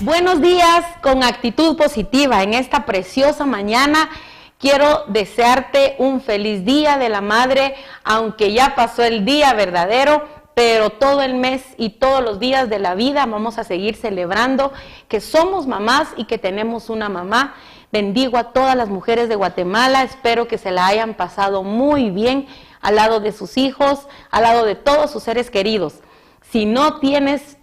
Buenos días con actitud positiva. En esta preciosa mañana quiero desearte un feliz día de la madre, aunque ya pasó el día verdadero, pero todo el mes y todos los días de la vida vamos a seguir celebrando que somos mamás y que tenemos una mamá. Bendigo a todas las mujeres de Guatemala, espero que se la hayan pasado muy bien al lado de sus hijos, al lado de todos sus seres queridos. Si no tienes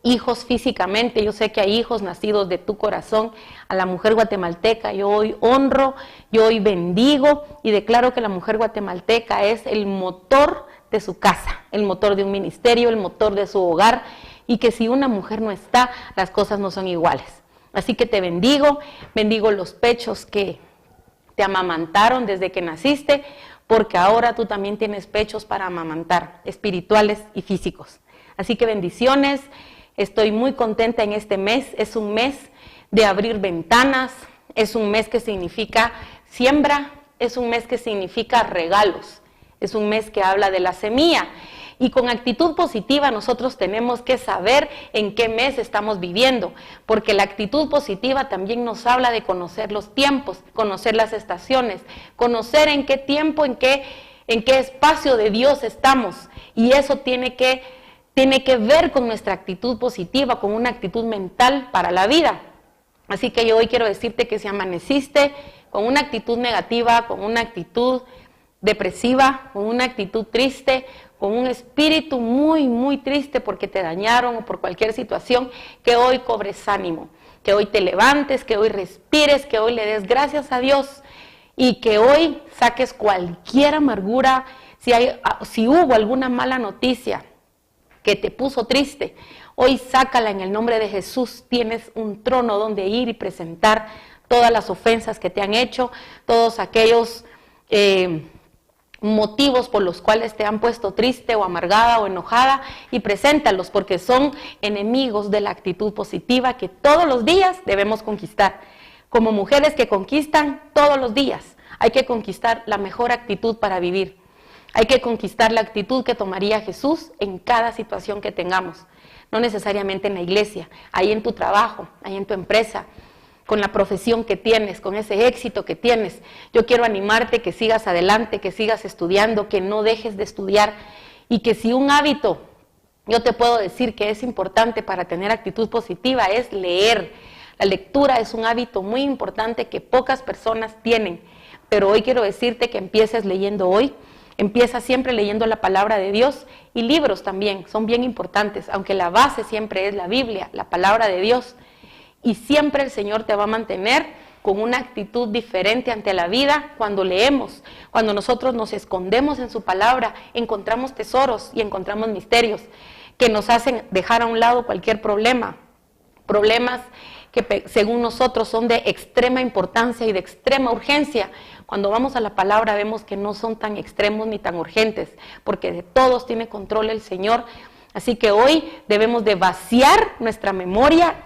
hijos físicamente, yo sé que hay hijos nacidos de tu corazón, a la mujer guatemalteca yo hoy honro, yo hoy bendigo y declaro que la mujer guatemalteca es el motor de su casa, el motor de un ministerio, el motor de su hogar, y que si una mujer no está, las cosas no son iguales. Así que te bendigo los pechos que te amamantaron desde que naciste, porque ahora tú también tienes pechos para amamantar, espirituales y físicos. Así que bendiciones. Estoy muy contenta en este mes, es un mes de abrir ventanas, es un mes que significa siembra, es un mes que significa regalos, es un mes que habla de la semilla. Y con actitud positiva nosotros tenemos que saber en qué mes estamos viviendo, porque la actitud positiva también nos habla de conocer los tiempos, conocer las estaciones, conocer en qué tiempo, en qué espacio de Dios estamos, y eso tiene que ver con nuestra actitud positiva, con una actitud mental para la vida. Así que yo hoy quiero decirte que si amaneciste con una actitud negativa, con una actitud depresiva, con una actitud triste, con un espíritu muy, muy triste porque te dañaron o por cualquier situación, que hoy cobres ánimo, que hoy te levantes, que hoy respires, que hoy le des gracias a Dios y que hoy saques cualquier amargura, si hubo alguna mala noticia que te puso triste, hoy sácala en el nombre de Jesús. Tienes un trono donde ir y presentar todas las ofensas que te han hecho, todos aquellos motivos por los cuales te han puesto triste o amargada o enojada, y preséntalos porque son enemigos de la actitud positiva que todos los días debemos conquistar. Como mujeres que conquistan todos los días, hay que conquistar la mejor actitud para vivir. Hay que conquistar la actitud que tomaría Jesús en cada situación que tengamos, no necesariamente en la iglesia, ahí en tu trabajo, ahí en tu empresa, con la profesión que tienes, con ese éxito que tienes. Yo quiero animarte que sigas adelante, que sigas estudiando, que no dejes de estudiar, y que si un hábito, yo te puedo decir que es importante para tener actitud positiva, es leer. La lectura es un hábito muy importante que pocas personas tienen, pero hoy quiero decirte que empieces leyendo hoy. Empieza siempre leyendo la palabra de Dios, y libros también son bien importantes, aunque la base siempre es la Biblia, la palabra de Dios. Y siempre el Señor te va a mantener con una actitud diferente ante la vida cuando leemos. Cuando nosotros nos escondemos en su palabra, encontramos tesoros y encontramos misterios que nos hacen dejar a un lado cualquier problema. Problemas que según nosotros son de extrema importancia y de extrema urgencia. Cuando vamos a la palabra vemos que no son tan extremos ni tan urgentes, porque de todos tiene control el Señor. Así que hoy debemos de vaciar nuestra memoria,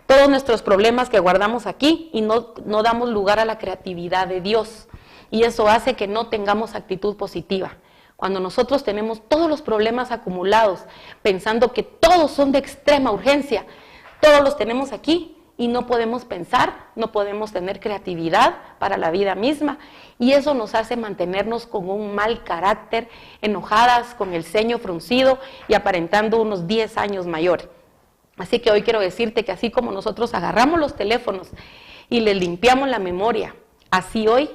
todos nuestros problemas que guardamos aquí, y no damos lugar a la creatividad de Dios. Y eso hace que no tengamos actitud positiva. Cuando nosotros tenemos todos los problemas acumulados, pensando que todos son de extrema urgencia, todos los tenemos aquí y no podemos pensar, no podemos tener creatividad para la vida misma, y eso nos hace mantenernos con un mal carácter, enojadas, con el ceño fruncido y aparentando unos 10 años mayor. Así que hoy quiero decirte que así como nosotros agarramos los teléfonos y les limpiamos la memoria, así hoy,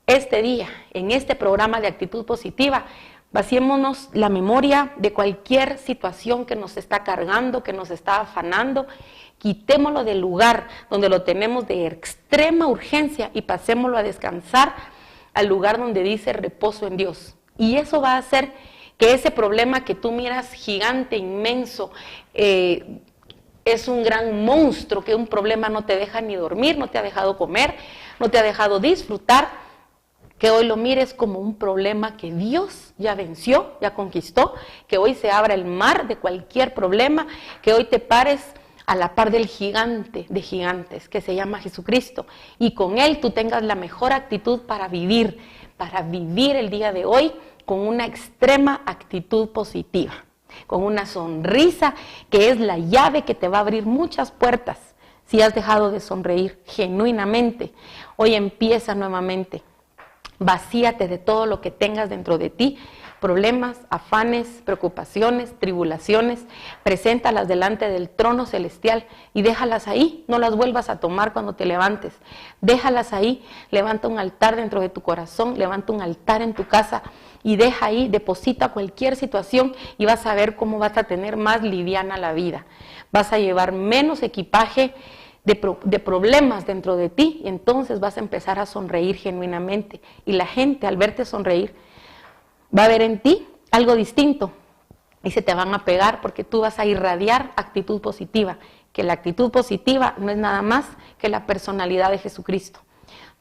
este día, en este programa de actitud positiva, vaciémonos la memoria de cualquier situación que nos está cargando, que nos está afanando. Quitémoslo del lugar donde lo tenemos de extrema urgencia y pasémoslo a descansar al lugar donde dice reposo en Dios. Y eso va a hacer que ese problema que tú miras gigante, inmenso, es un gran monstruo, que un problema no te deja ni dormir, no te ha dejado comer, no te ha dejado disfrutar, que hoy lo mires como un problema que Dios ya venció, ya conquistó, que hoy se abra el mar de cualquier problema, que hoy te pares a la par del gigante de gigantes que se llama Jesucristo, y con Él tú tengas la mejor actitud para vivir el día de hoy con una extrema actitud positiva, con una sonrisa que es la llave que te va a abrir muchas puertas. Si has dejado de sonreír genuinamente, hoy empieza nuevamente. Vacíate de todo lo que tengas dentro de ti, problemas, afanes, preocupaciones, tribulaciones, preséntalas delante del trono celestial y déjalas ahí, no las vuelvas a tomar cuando te levantes, déjalas ahí, levanta un altar dentro de tu corazón, levanta un altar en tu casa y deja ahí, deposita cualquier situación y vas a ver cómo vas a tener más liviana la vida, vas a llevar menos equipaje de problemas dentro de ti y entonces vas a empezar a sonreír genuinamente y la gente al verte sonreír va a ver en ti algo distinto y se te van a pegar porque tú vas a irradiar actitud positiva, que la actitud positiva no es nada más que la personalidad de Jesucristo.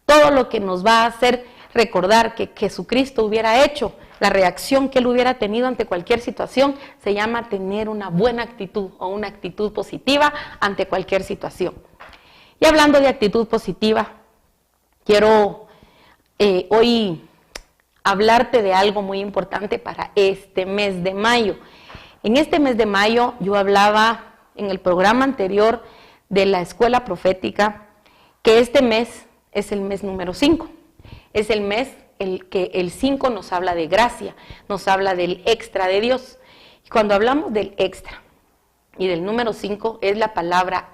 Todo lo que nos va a hacer recordar que Jesucristo hubiera hecho, la reacción que Él hubiera tenido ante cualquier situación, se llama tener una buena actitud o una actitud positiva ante cualquier situación. Y hablando de actitud positiva, quiero hoy hablarte de algo muy importante para este mes de mayo. En este mes de mayo yo hablaba en el programa anterior de la escuela profética que este mes es el mes número 5. Es el mes que el 5 nos habla de gracia, nos habla del extra de Dios. Y cuando hablamos del extra y del número 5 es la palabra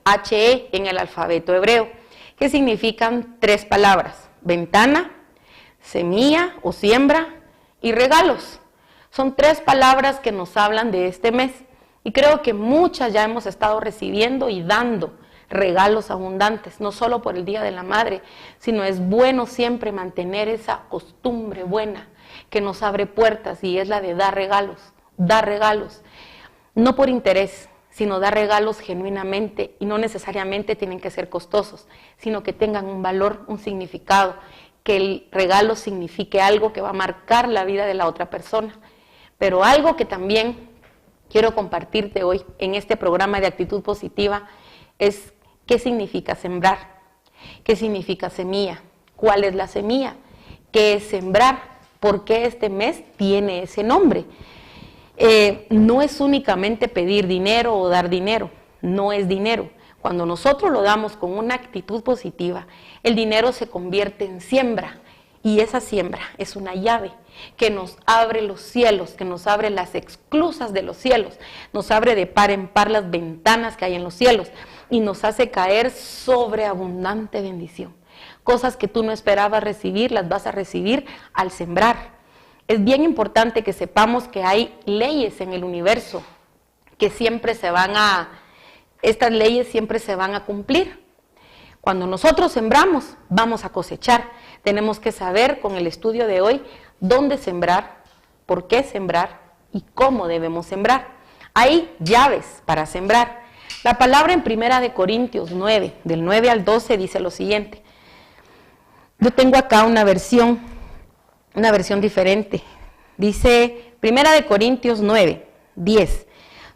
H-E en el alfabeto hebreo, que significan 3 palabras: ventana, semilla o siembra y regalos. Son 3 palabras que nos hablan de este mes y creo que muchas ya hemos estado recibiendo y dando regalos abundantes, no solo por el Día de la Madre, sino es bueno siempre mantener esa costumbre buena que nos abre puertas y es la de dar regalos, no por interés, sino dar regalos genuinamente y no necesariamente tienen que ser costosos, sino que tengan un valor, un significado, que el regalo signifique algo que va a marcar la vida de la otra persona. Pero algo que también quiero compartirte hoy en este programa de actitud positiva es qué significa sembrar, qué significa semilla, cuál es la semilla, qué es sembrar, por qué este mes tiene ese nombre. No es únicamente pedir dinero o dar dinero, no es dinero. Cuando nosotros lo damos con una actitud positiva, el dinero se convierte en siembra y esa siembra es una llave que nos abre los cielos, que nos abre las esclusas de los cielos, nos abre de par en par las ventanas que hay en los cielos y nos hace caer sobreabundante bendición. Cosas que tú no esperabas recibir, las vas a recibir al sembrar. Es bien importante que sepamos que hay leyes en el universo que estas leyes siempre se van a cumplir. Cuando nosotros sembramos, vamos a cosechar. Tenemos que saber con el estudio de hoy dónde sembrar, por qué sembrar y cómo debemos sembrar. Hay llaves para sembrar. La palabra en 1 Corintios 9, del 9 al 12, dice lo siguiente. Yo tengo acá una versión diferente. Dice 1 Corintios 9, 10.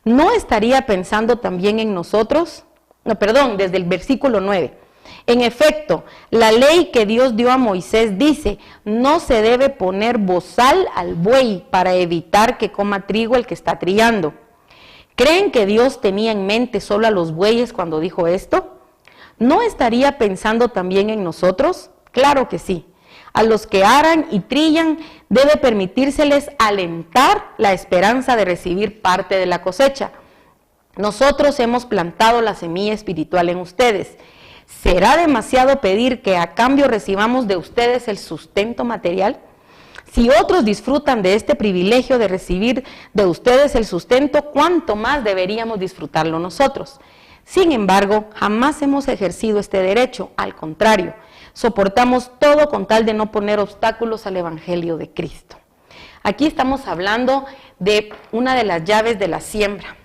¿No estaría pensando también en nosotros? Desde el versículo 9. En efecto, la ley que Dios dio a Moisés dice, no se debe poner bozal al buey para evitar que coma trigo el que está trillando. ¿Creen que Dios tenía en mente solo a los bueyes cuando dijo esto? ¿No estaría pensando también en nosotros? Claro que sí. A los que aran y trillan debe permitírseles alentar la esperanza de recibir parte de la cosecha. Nosotros hemos plantado la semilla espiritual en ustedes. ¿Será demasiado pedir que a cambio recibamos de ustedes el sustento material? Si otros disfrutan de este privilegio de recibir de ustedes el sustento, ¿cuánto más deberíamos disfrutarlo nosotros? Sin embargo, jamás hemos ejercido este derecho, al contrario, soportamos todo con tal de no poner obstáculos al Evangelio de Cristo. Aquí estamos hablando de una de las llaves de la siembra.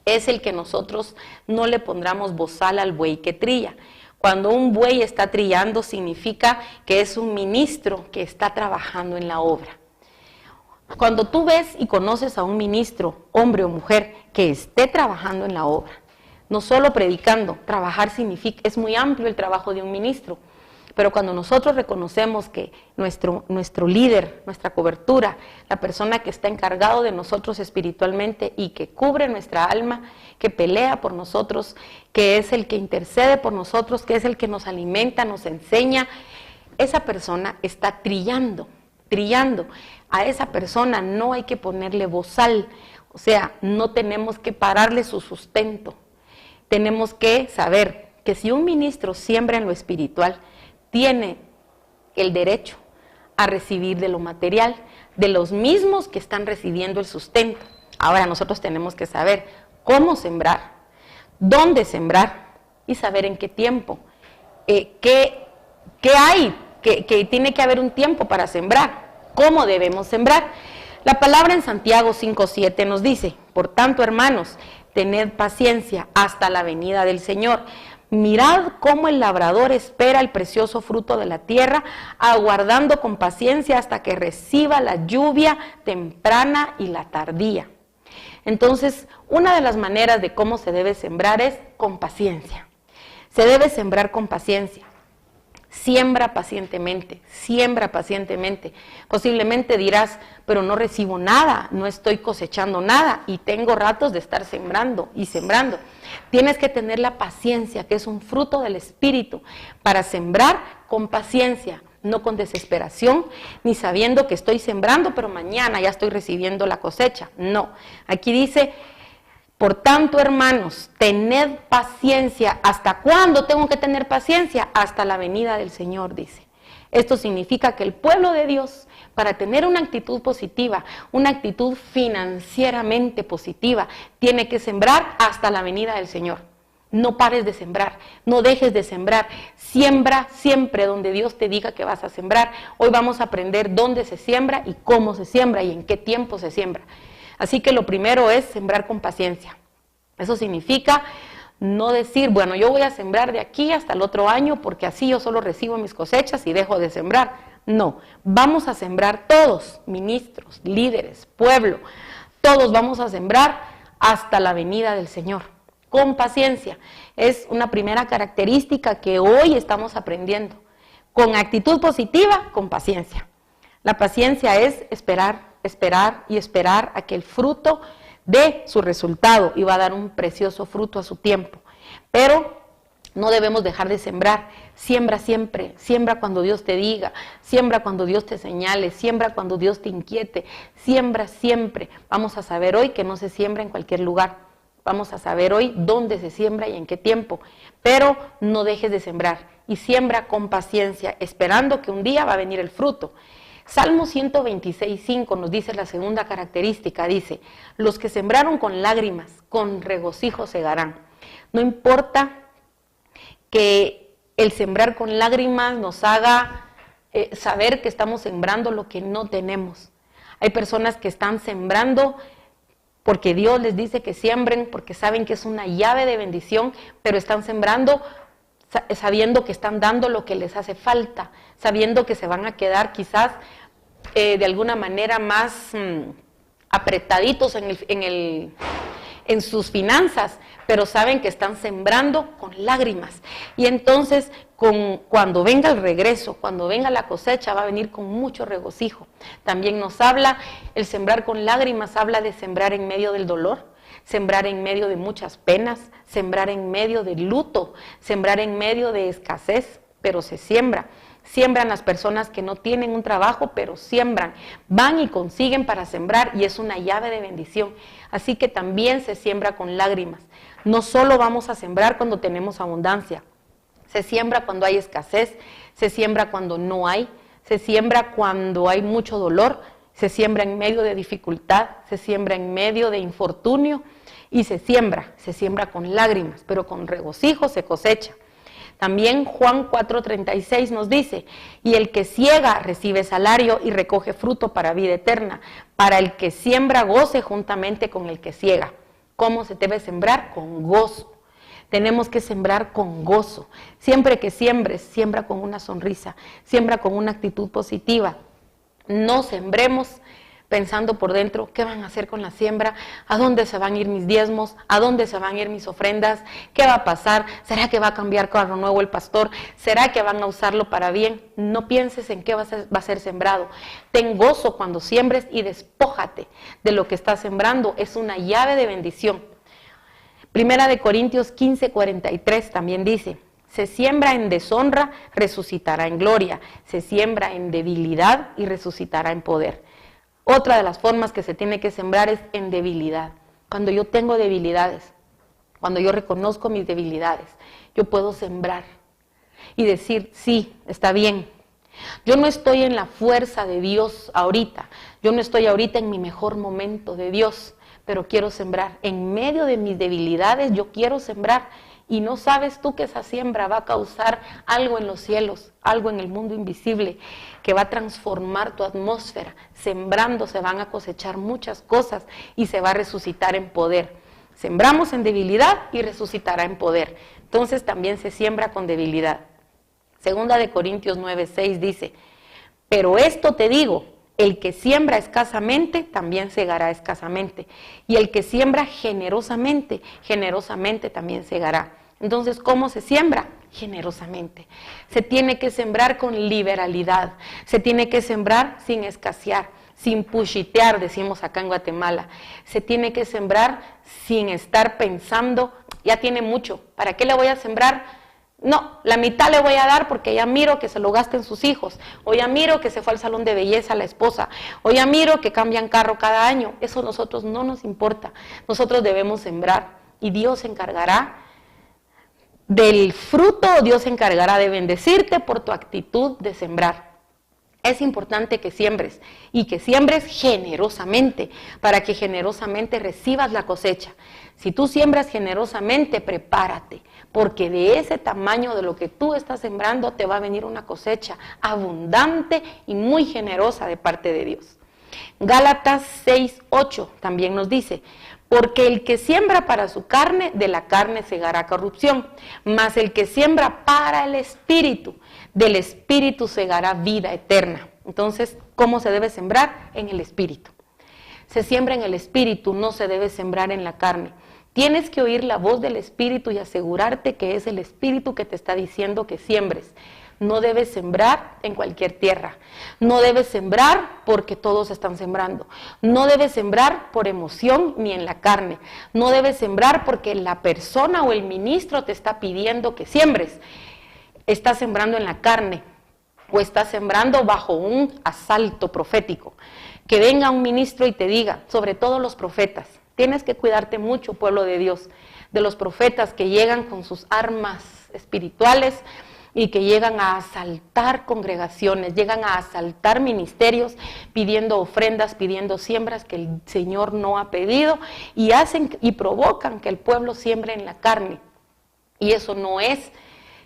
Es el que nosotros no le pondremos bozal al buey que trilla. Cuando un buey está trillando significa que es un ministro que está trabajando en la obra. Cuando tú ves y conoces a un ministro, hombre o mujer, que esté trabajando en la obra, no solo predicando. Trabajar es muy amplio el trabajo de un ministro, pero cuando nosotros reconocemos que nuestro líder, nuestra cobertura, la persona que está encargado de nosotros espiritualmente y que cubre nuestra alma, que pelea por nosotros, que es el que intercede por nosotros, que es el que nos alimenta, nos enseña, esa persona está trillando. A esa persona no hay que ponerle bozal, o sea, no tenemos que pararle su sustento. Tenemos que saber que si un ministro siembra en lo espiritual, tiene el derecho a recibir de lo material, de los mismos que están recibiendo el sustento. Ahora nosotros tenemos que saber cómo sembrar, dónde sembrar y saber en qué tiempo. ¿Qué hay? Que tiene que haber un tiempo para sembrar. ¿Cómo debemos sembrar? La palabra en Santiago 5:7 nos dice: por tanto, hermanos, tened paciencia hasta la venida del Señor. Mirad cómo el labrador espera el precioso fruto de la tierra, aguardando con paciencia hasta que reciba la lluvia temprana y la tardía. Entonces, una de las maneras de cómo se debe sembrar es con paciencia. Se debe sembrar con paciencia. Siembra pacientemente, siembra pacientemente. Posiblemente dirás, pero no recibo nada, no estoy cosechando nada y tengo ratos de estar sembrando y sembrando. Tienes que tener la paciencia, que es un fruto del Espíritu, para sembrar con paciencia, no con desesperación, ni sabiendo que estoy sembrando, pero mañana ya estoy recibiendo la cosecha. No, aquí dice: por tanto, hermanos, tened paciencia. ¿Hasta cuándo tengo que tener paciencia? Hasta la venida del Señor, dice. Esto significa que el pueblo de Dios, para tener una actitud positiva, una actitud financieramente positiva, tiene que sembrar hasta la venida del Señor. No pares de sembrar, no dejes de sembrar. Siembra siempre donde Dios te diga que vas a sembrar. Hoy vamos a aprender dónde se siembra y cómo se siembra y en qué tiempo se siembra. Así que lo primero es sembrar con paciencia. Eso significa no decir, bueno, yo voy a sembrar de aquí hasta el otro año porque así yo solo recibo mis cosechas y dejo de sembrar. No, vamos a sembrar todos, ministros, líderes, pueblo, todos vamos a sembrar hasta la venida del Señor, con paciencia. Es una primera característica que hoy estamos aprendiendo. Con actitud positiva, con paciencia. La paciencia es esperar a que el fruto dé su resultado y va a dar un precioso fruto a su tiempo. Pero no debemos dejar de sembrar. Siembra siempre, siembra cuando Dios te diga, siembra cuando Dios te señale, siembra cuando Dios te inquiete, siembra siempre. Vamos a saber hoy que no se siembra en cualquier lugar. Vamos a saber hoy dónde se siembra y en qué tiempo. Pero no dejes de sembrar y siembra con paciencia, esperando que un día va a venir el fruto. Salmo 126:5 nos dice la segunda característica, dice: los que sembraron con lágrimas, con regocijo segarán. No importa que el sembrar con lágrimas nos haga saber que estamos sembrando lo que no tenemos. Hay personas que están sembrando porque Dios les dice que siembren, porque saben que es una llave de bendición, pero están sembrando sabiendo que están dando lo que les hace falta, sabiendo que se van a quedar quizás de alguna manera más apretaditos en sus finanzas, pero saben que están sembrando con lágrimas. Y entonces cuando venga el regreso, cuando venga la cosecha, va a venir con mucho regocijo. También nos habla, el sembrar con lágrimas habla de sembrar en medio del dolor, sembrar en medio de muchas penas, sembrar en medio de luto, sembrar en medio de escasez, pero se siembra. Siembran las personas que no tienen un trabajo, pero siembran, van y consiguen para sembrar y es una llave de bendición. Así que también se siembra con lágrimas. No solo vamos a sembrar cuando tenemos abundancia, se siembra cuando hay escasez, se siembra cuando no hay, se siembra cuando hay mucho dolor, se siembra en medio de dificultad, se siembra en medio de infortunio y se siembra con lágrimas, pero con regocijo se cosecha. También Juan 4:36 nos dice: y el que siega recibe salario y recoge fruto para vida eterna, para el que siembra goce juntamente con el que siega. ¿Cómo se debe sembrar? Con gozo. Tenemos que sembrar con gozo. Siempre que siembres, siembra con una sonrisa, siembra con una actitud positiva. No sembremos pensando por dentro, ¿qué van a hacer con la siembra? ¿A dónde se van a ir mis diezmos? ¿A dónde se van a ir mis ofrendas? ¿Qué va a pasar? ¿Será que va a cambiar carro nuevo el pastor? ¿Será que van a usarlo para bien? No pienses en qué va a ser sembrado. Ten gozo cuando siembres y despójate de lo que estás sembrando. Es una llave de bendición. Primera de Corintios 15:43 también dice, se siembra en deshonra, resucitará en gloria. Se siembra en debilidad y resucitará en poder. Otra de las formas que se tiene que sembrar es en debilidad. Cuando yo tengo debilidades, cuando yo reconozco mis debilidades, yo puedo sembrar y decir, sí, está bien. Yo no estoy en la fuerza de Dios ahorita. Yo no estoy ahorita en mi mejor momento de Dios, pero quiero sembrar. En medio de mis debilidades yo quiero sembrar. Y no sabes tú que esa siembra va a causar algo en los cielos, algo en el mundo invisible, que va a transformar tu atmósfera. Sembrando se van a cosechar muchas cosas y se va a resucitar en poder. Sembramos en debilidad y resucitará en poder. Entonces también se siembra con debilidad. Segunda de Corintios 9:6 dice, pero esto te digo, el que siembra escasamente, también segará escasamente. Y el que siembra generosamente, generosamente también segará. Entonces, ¿cómo se siembra? Generosamente. Se tiene que sembrar con liberalidad. Se tiene que sembrar sin escasear, sin pushitear, decimos acá en Guatemala. Se tiene que sembrar sin estar pensando, ya tiene mucho, ¿para qué le voy a sembrar? No, la mitad le voy a dar porque ya miro que se lo gasten sus hijos, o ya miro que se fue al salón de belleza la esposa, o ya miro que cambian carro cada año. Eso a nosotros no nos importa. Nosotros debemos sembrar y Dios se encargará del fruto, Dios se encargará de bendecirte por tu actitud de sembrar. Es importante que siembres y que siembres generosamente para que generosamente recibas la cosecha. Si tú siembras generosamente, prepárate, porque de ese tamaño de lo que tú estás sembrando te va a venir una cosecha abundante y muy generosa de parte de Dios. Gálatas 6:8 también nos dice, porque el que siembra para su carne, de la carne segará corrupción, mas el que siembra para el Espíritu, del Espíritu segará vida eterna. Entonces, ¿cómo se debe sembrar? En el Espíritu. Se siembra en el Espíritu, no se debe sembrar en la carne. Tienes que oír la voz del Espíritu y asegurarte que es el Espíritu que te está diciendo que siembres. No debes sembrar en cualquier tierra. No debes sembrar porque todos están sembrando. No debes sembrar por emoción ni en la carne. No debes sembrar porque la persona o el ministro te está pidiendo que siembres. Estás sembrando en la carne o estás sembrando bajo un asalto profético. Que venga un ministro y te diga, sobre todo los profetas, tienes que cuidarte mucho, pueblo de Dios, de los profetas que llegan con sus armas espirituales y que llegan a asaltar congregaciones, llegan a asaltar ministerios, pidiendo ofrendas, pidiendo siembras que el Señor no ha pedido, y hacen y provocan que el pueblo siembre en la carne. Y eso no es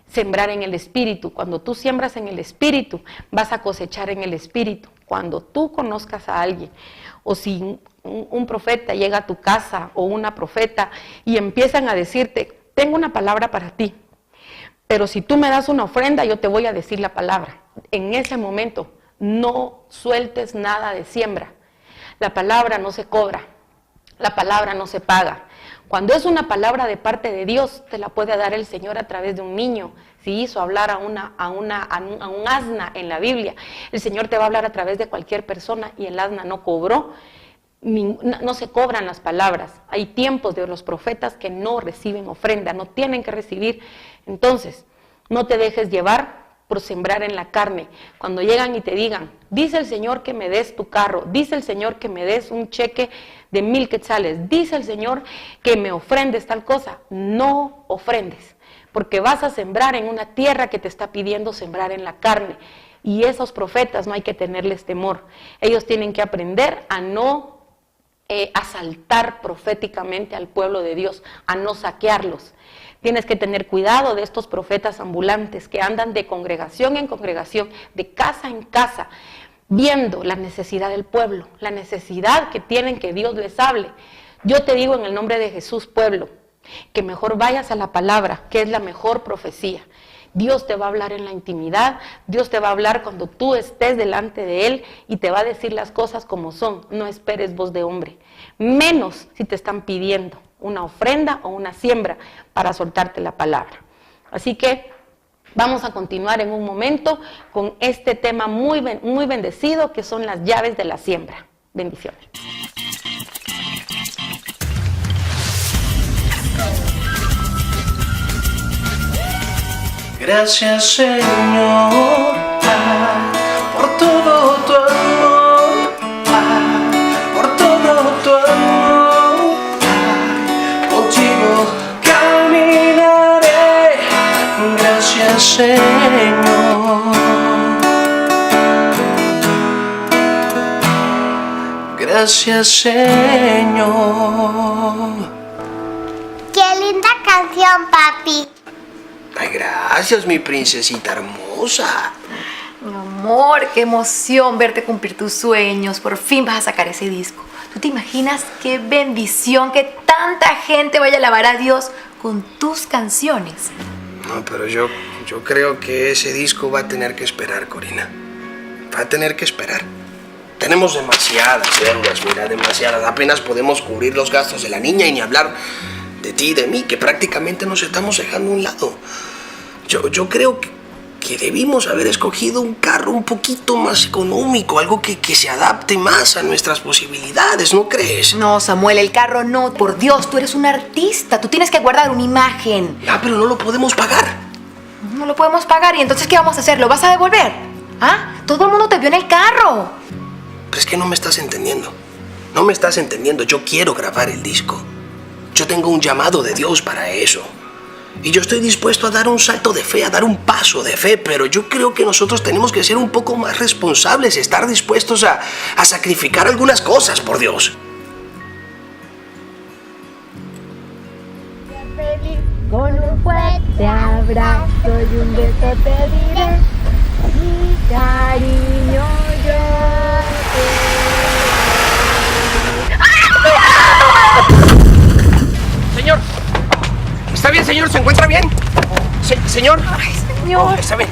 sembrar en el Espíritu. Cuando tú siembras en el Espíritu, vas a cosechar en el Espíritu. Cuando tú conozcas a alguien, o si un profeta llega a tu casa, o una profeta, y empiezan a decirte, tengo una palabra para ti, pero si tú me das una ofrenda, yo te voy a decir la palabra. En ese momento, no sueltes nada de siembra. La palabra no se cobra, la palabra no se paga. Cuando es una palabra de parte de Dios, te la puede dar el Señor a través de un niño. Si hizo hablar a un asna en la Biblia, el Señor te va a hablar a través de cualquier persona, y el asna no cobró. No se cobran las palabras. Hay tiempos de los profetas que no reciben ofrenda, no tienen que recibir. Entonces, no te dejes llevar por sembrar en la carne. Cuando llegan y te digan, dice el Señor que me des tu carro, dice el Señor que me des un cheque de 1,000 quetzales, dice el Señor que me ofrendes tal cosa, no ofrendes, porque vas a sembrar en una tierra que te está pidiendo sembrar en la carne. Y esos profetas no hay que tenerles temor. Ellos tienen que aprender a no asaltar proféticamente al pueblo de Dios, a no saquearlos. Tienes que tener cuidado de estos profetas ambulantes que andan de congregación en congregación, de casa en casa, viendo la necesidad del pueblo, la necesidad que tienen que Dios les hable. Yo te digo en el nombre de Jesús, pueblo, que mejor vayas a la palabra, que es la mejor profecía. Dios te va a hablar en la intimidad, Dios te va a hablar cuando tú estés delante de Él y te va a decir las cosas como son. No esperes voz de hombre, menos si te están pidiendo una ofrenda o una siembra para soltarte la palabra. Así que vamos a continuar en un momento con este tema muy bendecido, que son las llaves de la siembra. Bendiciones. Gracias, Señor, por todo tu amor, por todo tu amor. Contigo caminaré. Gracias, Señor. Gracias, Señor. ¡Qué linda canción, papi! Ay, gracias, mi princesita hermosa. Mi amor, qué emoción verte cumplir tus sueños. Por fin vas a sacar ese disco. ¿Tú te imaginas qué bendición que tanta gente vaya a alabar a Dios con tus canciones? No, pero yo creo que ese disco va a tener que esperar, Corina. Va a tener que esperar. Tenemos demasiadas deudas, mira, demasiadas. Apenas podemos cubrir los gastos de la niña y ni hablar de ti y de mí, que prácticamente nos estamos dejando a un lado. Yo creo que debimos haber escogido un carro un poquito más económico, algo que se adapte más a nuestras posibilidades, ¿no crees? No, Samuel, el carro no. Por Dios, tú eres un artista. Tú tienes que guardar una imagen. Ah, pero no lo podemos pagar. No lo podemos pagar. ¿Y entonces qué vamos a hacer? ¿Lo vas a devolver? ¿Ah? Todo el mundo te vio en el carro. Pero es que no me estás entendiendo. No me estás entendiendo. Yo quiero grabar el disco. Yo tengo un llamado de Dios para eso. Y yo estoy dispuesto a dar un salto de fe, a dar un paso de fe, pero yo creo que nosotros tenemos que ser un poco más responsables, estar dispuestos a sacrificar algunas cosas, por Dios. Con un fuerte abrazo y un beso te diré, mi cariño, yo Señor, ¿está bien, señor? ¿Se encuentra bien? Señor. Ay, señor. Oh, está bien.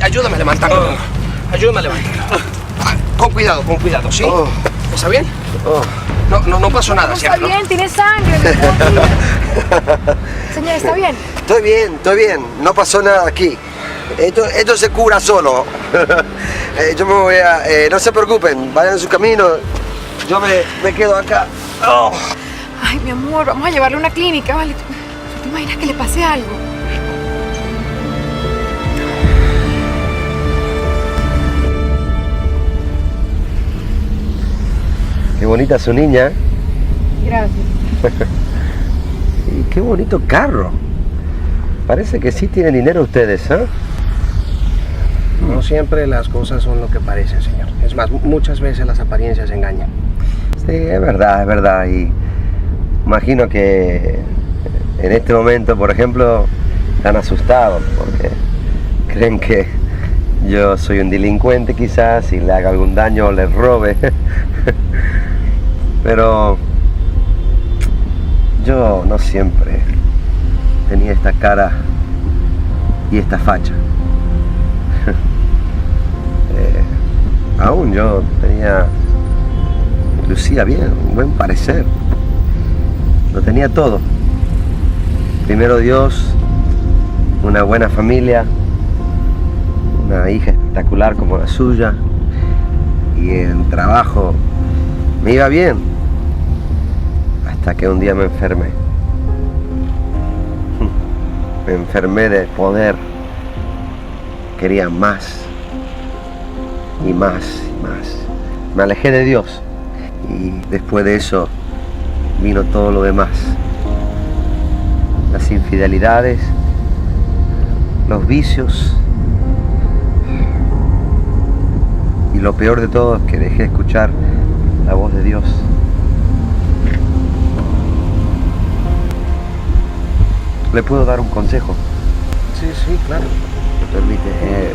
Ayúdame a levantarlo. Ayúdame a levantarlo. Con cuidado, ¿sí? ¿Está bien? No pasó nada, No está ¿cierto? bien, tiene sangre. No puedo ir. Señor, ¿está bien? Estoy bien, no pasó nada aquí. Esto se cura solo. Yo me voy a... no se preocupen, vayan en su camino. Yo me quedo acá. Oh. Ay, mi amor, vamos a llevarle a una clínica, ¿vale? ¿Tú te imaginas que le pase algo? Qué bonita su niña. Gracias. Y qué bonito carro. Parece que sí tienen dinero ustedes, ¿eh? No siempre las cosas son lo que parecen, señor. Es más, muchas veces las apariencias engañan. Sí, es verdad. Y imagino que en este momento, por ejemplo, están asustados porque creen que yo soy un delincuente quizás y le haga algún daño o les robe. Pero yo no siempre tenía esta cara y esta facha. Aún yo lucía bien, un buen parecer. Lo tenía todo. Primero Dios, una buena familia, una hija espectacular como la suya, y el trabajo me iba bien, hasta que un día me enfermé. Me enfermé de poder, quería más y más y más. Me alejé de Dios y después de eso vino todo lo demás. Las infidelidades, los vicios, y lo peor de todo es que dejé de escuchar la voz de Dios. ¿Le puedo dar un consejo? Sí, claro. ¿Me permite?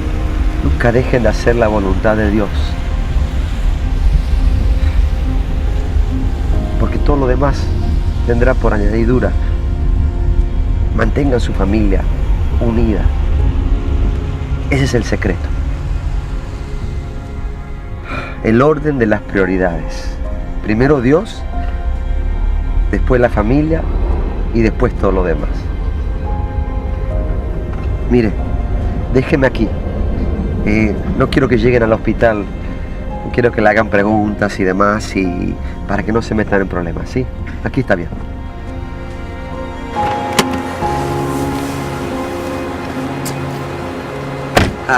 Nunca dejen de hacer la voluntad de Dios. Porque todo lo demás vendrá por añadidura. Mantengan su familia unida. Ese es el secreto. El orden de las prioridades. Primero Dios, después la familia y después todo lo demás. Mire, déjeme aquí. No quiero que lleguen al hospital. No quiero que le hagan preguntas y demás, y para que no se metan en problemas, ¿sí? Aquí está bien.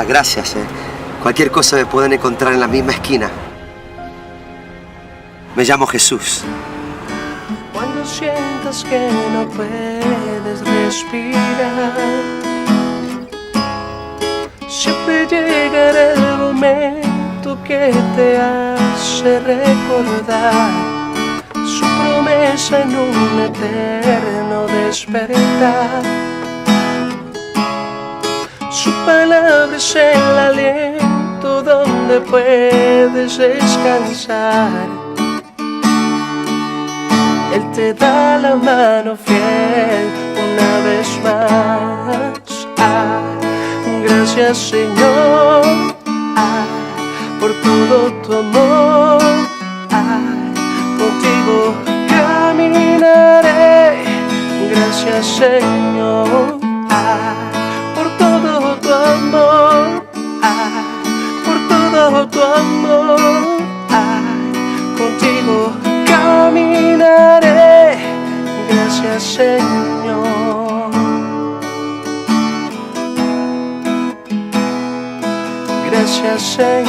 Gracias. Cualquier cosa me pueden encontrar en la misma esquina. Me llamo Jesús. Cuando sientas que no puedes respirar, siempre llegará el momento que te hace recordar su promesa en un eterno despertar. Su palabra es el aliento donde puedes descansar. Él te da la mano fiel una vez más. Gracias, Señor, por todo tu amor. Contigo caminaré. Gracias, Señor, por todo tu amor. Por todo tu amor. Contigo caminaré. Gracias, Señor. Gracias, Señor.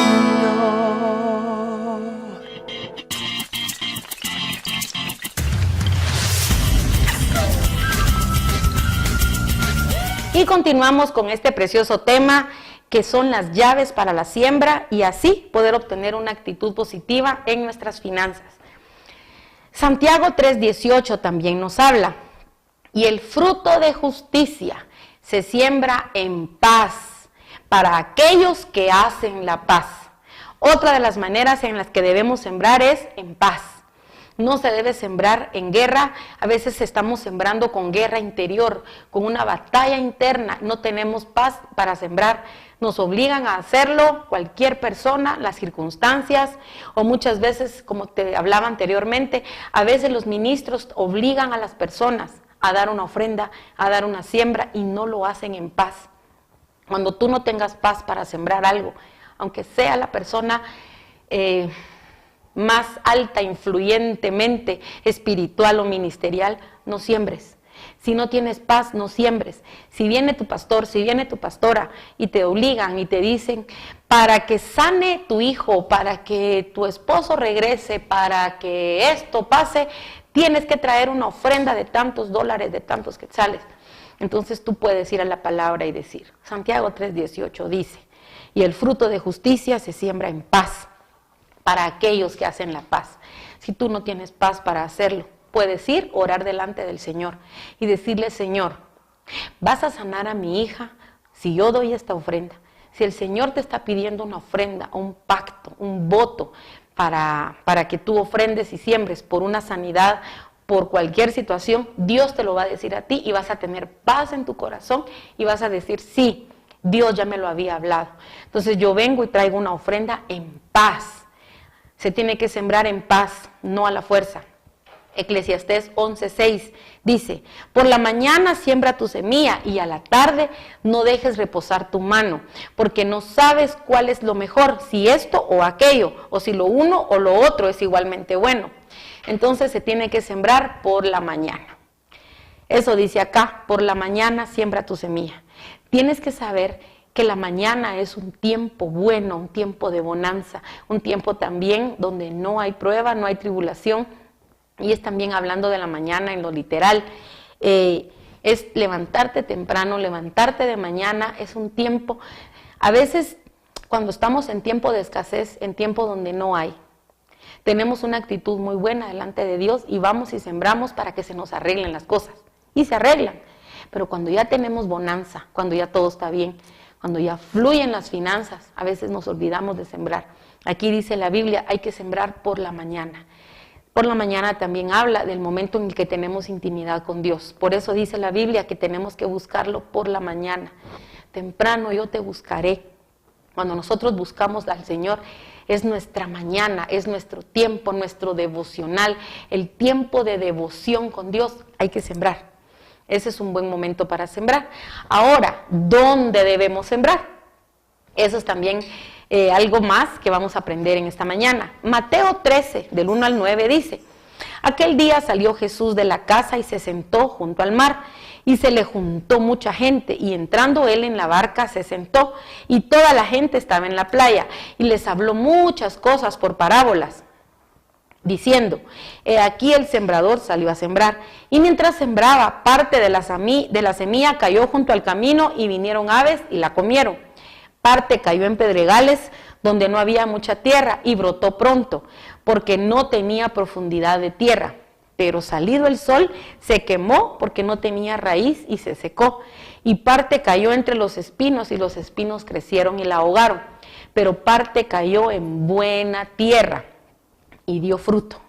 Y continuamos con este precioso tema que son las llaves para la siembra y así poder obtener una actitud positiva en nuestras finanzas. Santiago 3:18 también nos habla, y el fruto de justicia se siembra en paz para aquellos que hacen la paz. Otra de las maneras en las que debemos sembrar es en paz. No se debe sembrar en guerra. A veces estamos sembrando con guerra interior, con una batalla interna. No tenemos paz para sembrar. Nos obligan a hacerlo cualquier persona, las circunstancias, o muchas veces, como te hablaba anteriormente, a veces los ministros obligan a las personas a dar una ofrenda, a dar una siembra, y no lo hacen en paz. Cuando tú no tengas paz para sembrar algo, aunque sea la persona más alta, influyentemente, espiritual o ministerial, no siembres. Si no tienes paz, no siembres. Si viene tu pastor, si viene tu pastora y te obligan y te dicen, para que sane tu hijo, para que tu esposo regrese, para que esto pase, tienes que traer una ofrenda de tantos dólares, de tantos quetzales. Entonces tú puedes ir a la palabra y decir, Santiago 3:18 dice, y el fruto de justicia se siembra en paz para aquellos que hacen la paz. Si tú no tienes paz para hacerlo, puedes ir, orar delante del Señor y decirle, Señor, vas a sanar a mi hija si yo doy esta ofrenda. Si el Señor te está pidiendo una ofrenda, un pacto, un voto para que tú ofrendes y siembres por una sanidad, por cualquier situación, Dios te lo va a decir a ti y vas a tener paz en tu corazón y vas a decir, sí, Dios ya me lo había hablado. Entonces yo vengo y traigo una ofrenda en paz. Se tiene que sembrar en paz, no a la fuerza. Eclesiastés 11:6 dice, por la mañana siembra tu semilla y a la tarde no dejes reposar tu mano, porque no sabes cuál es lo mejor, si esto o aquello, o si lo uno o lo otro es igualmente bueno. Entonces se tiene que sembrar por la mañana. Eso dice acá, por la mañana siembra tu semilla. Tienes que saber que la mañana es un tiempo bueno, un tiempo de bonanza, un tiempo también donde no hay prueba, no hay tribulación, y es también hablando de la mañana en lo literal, es levantarte temprano, levantarte de mañana, es un tiempo, a veces cuando estamos en tiempo de escasez, en tiempo donde no hay, tenemos una actitud muy buena delante de Dios y vamos y sembramos para que se nos arreglen las cosas, y se arreglan, pero cuando ya tenemos bonanza, cuando ya todo está bien, cuando ya fluyen las finanzas, a veces nos olvidamos de sembrar. Aquí dice la Biblia, hay que sembrar por la mañana. Por la mañana también habla del momento en el que tenemos intimidad con Dios. Por eso dice la Biblia que tenemos que buscarlo por la mañana. temprano yo te buscaré. Cuando nosotros buscamos al Señor, es nuestra mañana, es nuestro tiempo, nuestro devocional, el tiempo de devoción con Dios. Hay que sembrar. Ese es un buen momento para sembrar. Ahora, ¿dónde debemos sembrar? Eso es también algo más que vamos a aprender en esta mañana. Mateo 13, del 1 al 9 dice: aquel día salió Jesús de la casa y se sentó junto al mar, y se le juntó mucha gente, y entrando él en la barca se sentó, y toda la gente estaba en la playa, y les habló muchas cosas por parábolas, diciendo: he aquí el sembrador salió a sembrar, y mientras sembraba, parte de la semilla cayó junto al camino, y vinieron aves y la comieron. Parte cayó en pedregales, donde no había mucha tierra, y brotó pronto, porque no tenía profundidad de tierra. Pero salido el sol, se quemó porque no tenía raíz y se secó. Y parte cayó entre los espinos, y los espinos crecieron y la ahogaron. Pero parte cayó en buena tierra y dio fruto,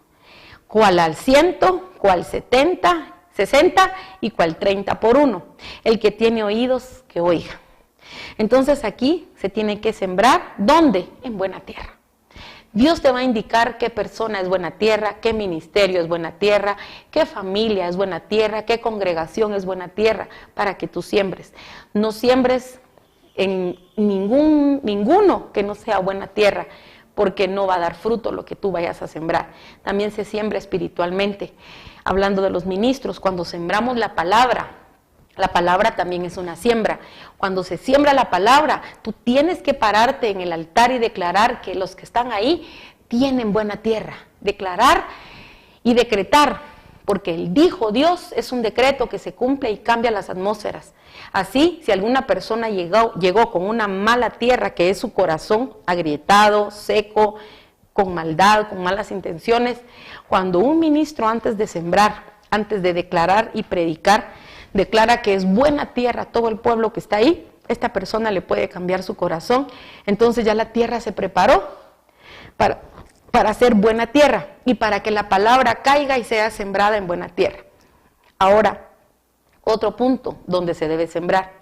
cual al 100, cual 70, 60 y cual 30 por 1. El que tiene oídos, que oiga. Entonces aquí se tiene que sembrar, ¿dónde? En buena tierra. Dios te va a indicar qué persona es buena tierra, qué ministerio es buena tierra, qué familia es buena tierra, qué congregación es buena tierra, para que tú siembres. No siembres en ninguno que no sea buena tierra, porque no va a dar fruto lo que tú vayas a sembrar. También se siembra espiritualmente. Hablando de los ministros, cuando sembramos la palabra también es una siembra. Cuando se siembra la palabra, tú tienes que pararte en el altar y declarar que los que están ahí tienen buena tierra. Declarar y decretar, porque el dijo Dios es un decreto que se cumple y cambia las atmósferas. Así, si alguna persona llegó con una mala tierra, que es su corazón agrietado, seco, con maldad, con malas intenciones, cuando un ministro antes de sembrar, antes de declarar y predicar, declara que es buena tierra todo el pueblo que está ahí, esta persona le puede cambiar su corazón. Entonces ya la tierra se preparó para ser buena tierra y para que la palabra caiga y sea sembrada en buena tierra. Ahora, otro punto donde se debe sembrar.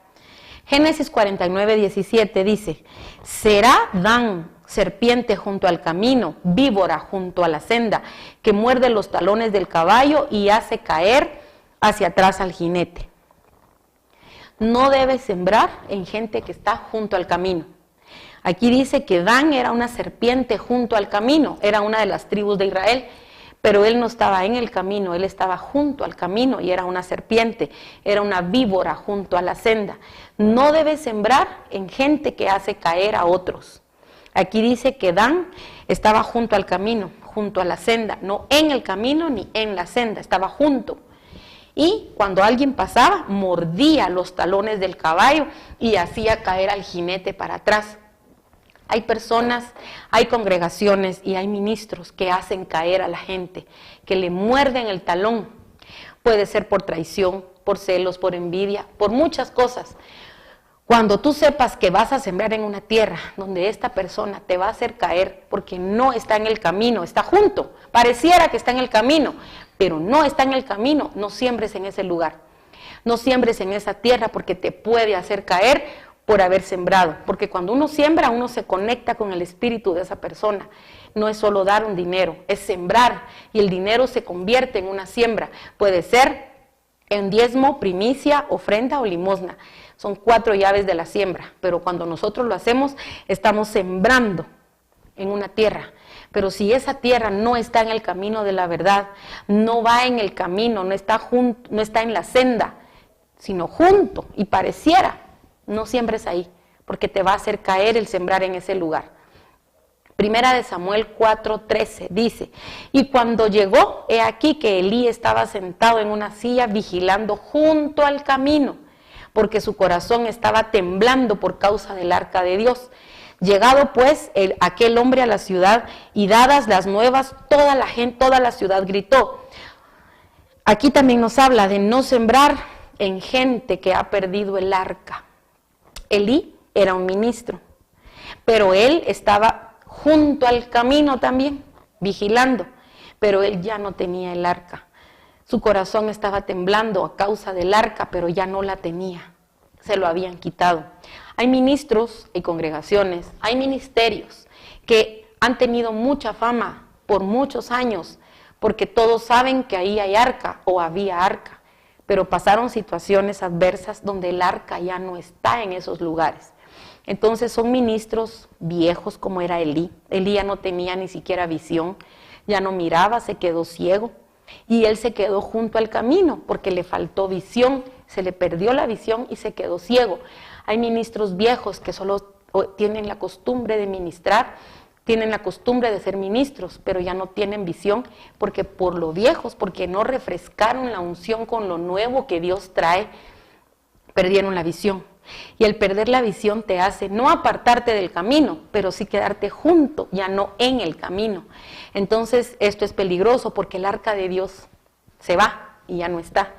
Génesis 49:17 dice: será Dan serpiente junto al camino, víbora junto a la senda, que muerde los talones del caballo y hace caer hacia atrás al jinete. No debes sembrar en gente que está junto al camino. Aquí dice que Dan era una serpiente junto al camino, era una de las tribus de Israel, pero él no estaba en el camino, él estaba junto al camino y era una serpiente, era una víbora junto a la senda. No debes sembrar en gente que hace caer a otros. Aquí dice que Dan estaba junto al camino, junto a la senda, no en el camino ni en la senda, estaba junto. Y cuando alguien pasaba, mordía los talones del caballo y hacía caer al jinete para atrás. Hay personas, hay congregaciones y hay ministros que hacen caer a la gente, que le muerden el talón. Puede ser por traición, por celos, por envidia, por muchas cosas. Cuando tú sepas que vas a sembrar en una tierra donde esta persona te va a hacer caer porque no está en el camino, está junto, pareciera que está en el camino, pero no está en el camino, no siembres en ese lugar. No siembres en esa tierra porque te puede hacer caer por haber sembrado. Porque cuando uno siembra, uno se conecta con el espíritu de esa persona. No es solo dar un dinero, es sembrar y el dinero se convierte en una siembra. Puede ser en diezmo, primicia, ofrenda o limosna. Son 4 llaves de la siembra, pero cuando nosotros lo hacemos, estamos sembrando en una tierra. Pero si esa tierra no está en el camino de la verdad, no va en el camino, no está en la senda, sino junto y pareciera, no siembres ahí, porque te va a hacer caer el sembrar en ese lugar. Primera de Samuel 4:13 dice: y cuando llegó, he aquí que Elí estaba sentado en una silla vigilando junto al camino, porque su corazón estaba temblando por causa del arca de Dios. Llegado pues aquel hombre a la ciudad y dadas las nuevas, toda la ciudad gritó. Aquí también nos habla de no sembrar en gente que ha perdido el arca. Elí era un ministro, pero él estaba junto al camino también, vigilando, pero él ya no tenía el arca. Su corazón estaba temblando a causa del arca, pero ya no la tenía. se lo habían quitado. Hay ministros, hay congregaciones, hay ministerios que han tenido mucha fama por muchos años, porque todos saben que ahí hay arca o había arca, pero pasaron situaciones adversas donde el arca ya no está en esos lugares. Entonces son ministros viejos como era Elí. Elí ya no tenía ni siquiera visión, ya no miraba, se quedó ciego y él se quedó junto al camino porque le faltó visión, se le perdió la visión y se quedó ciego. Hay ministros viejos que solo tienen la costumbre de ministrar, tienen la costumbre de ser ministros, pero ya no tienen visión porque por lo viejos, porque no refrescaron la unción con lo nuevo que Dios trae, perdieron la visión. Y el perder la visión te hace no apartarte del camino, pero sí quedarte junto, ya no en el camino. Entonces esto es peligroso porque el arca de Dios se va y ya no está.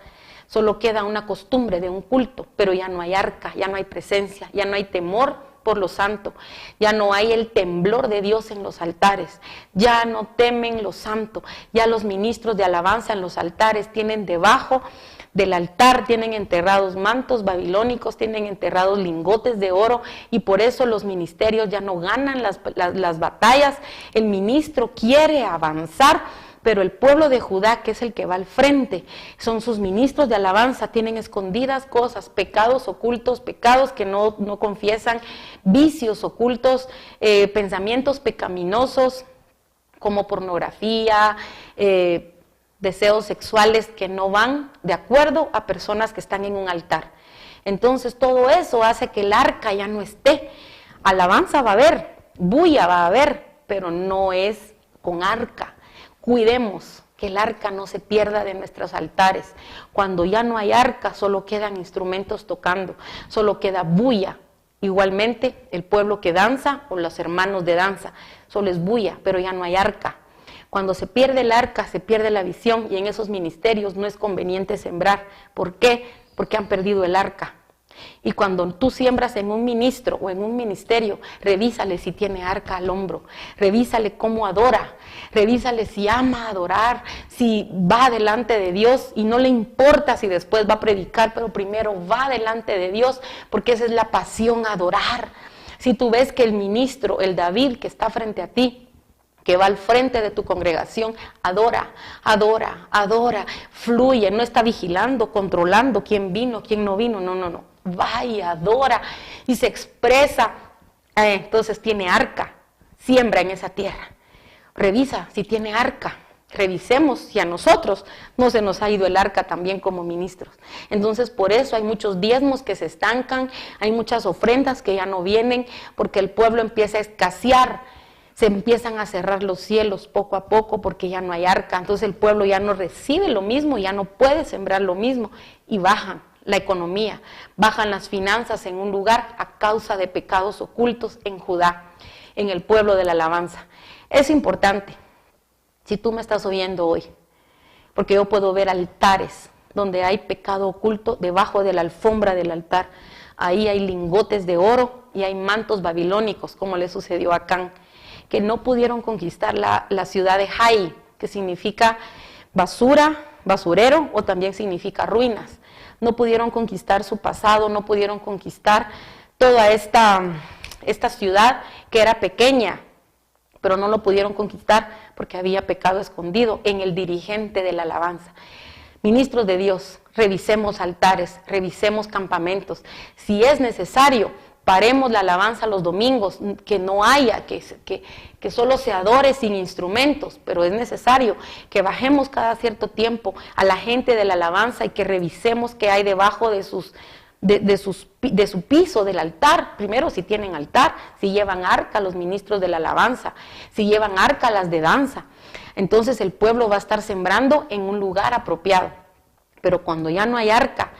Solo queda una costumbre de un culto, pero ya no hay arca, ya no hay presencia, ya no hay temor por lo santo, ya no hay el temblor de Dios en los altares, ya no temen lo santo, ya los ministros de alabanza en los altares tienen debajo del altar, tienen enterrados mantos babilónicos, tienen enterrados lingotes de oro y por eso los ministerios ya no ganan las batallas. El ministro quiere avanzar, pero el pueblo de Judá, que es el que va al frente, son sus ministros de alabanza, tienen escondidas cosas, pecados ocultos, pecados que no confiesan, vicios ocultos, pensamientos pecaminosos como pornografía, deseos sexuales que no van de acuerdo a personas que están en un altar. Entonces todo eso hace que el arca ya no esté. Alabanza va a haber, bulla va a haber, pero no es con arca. Cuidemos que el arca no se pierda de nuestros altares. Cuando ya no hay arca, solo quedan instrumentos tocando, solo queda bulla. Igualmente, el pueblo que danza o los hermanos de danza, solo es bulla, pero ya no hay arca. Cuando se pierde el arca, se pierde la visión y en esos ministerios no es conveniente sembrar. ¿Por qué? Porque han perdido el arca. Y cuando tú siembras en un ministro o en un ministerio, revísale si tiene arca al hombro, revísale cómo adora, revísale si ama adorar, si va delante de Dios y no le importa si después va a predicar, pero primero va delante de Dios porque esa es la pasión, adorar. Si tú ves que el ministro, el David que está frente a ti, que va al frente de tu congregación, adora, adora, adora, fluye, no está vigilando, controlando quién vino, quién no vino, no, va y adora y se expresa, entonces tiene arca, siembra en esa tierra, revisa si tiene arca, revisemos si a nosotros no se nos ha ido el arca también como ministros. Entonces por eso hay muchos diezmos que se estancan, hay muchas ofrendas que ya no vienen, porque el pueblo empieza a escasear, se empiezan a cerrar los cielos poco a poco porque ya no hay arca, entonces el pueblo ya no recibe lo mismo, ya no puede sembrar lo mismo y bajan la economía, bajan las finanzas en un lugar a causa de pecados ocultos en Judá, en el pueblo de la alabanza. Es importante, si tú me estás oyendo hoy, porque yo puedo ver altares donde hay pecado oculto debajo de la alfombra del altar, ahí hay lingotes de oro y hay mantos babilónicos, como le sucedió a Acán, que no pudieron conquistar la ciudad de Hai, que significa basura, basurero, o también significa ruinas. No pudieron conquistar su pasado, no pudieron conquistar toda esta ciudad que era pequeña, pero no lo pudieron conquistar porque había pecado escondido en el dirigente de la alabanza. Ministros de Dios, revisemos altares, revisemos campamentos. Si es necesario, paremos la alabanza los domingos, que no haya, que solo se adore sin instrumentos, pero es necesario que bajemos cada cierto tiempo a la gente de la alabanza y que revisemos qué hay debajo de su piso del altar. Primero, si tienen altar, si llevan arca los ministros de la alabanza, si llevan arca las de danza. Entonces el pueblo va a estar sembrando en un lugar apropiado. Pero cuando ya no hay arca,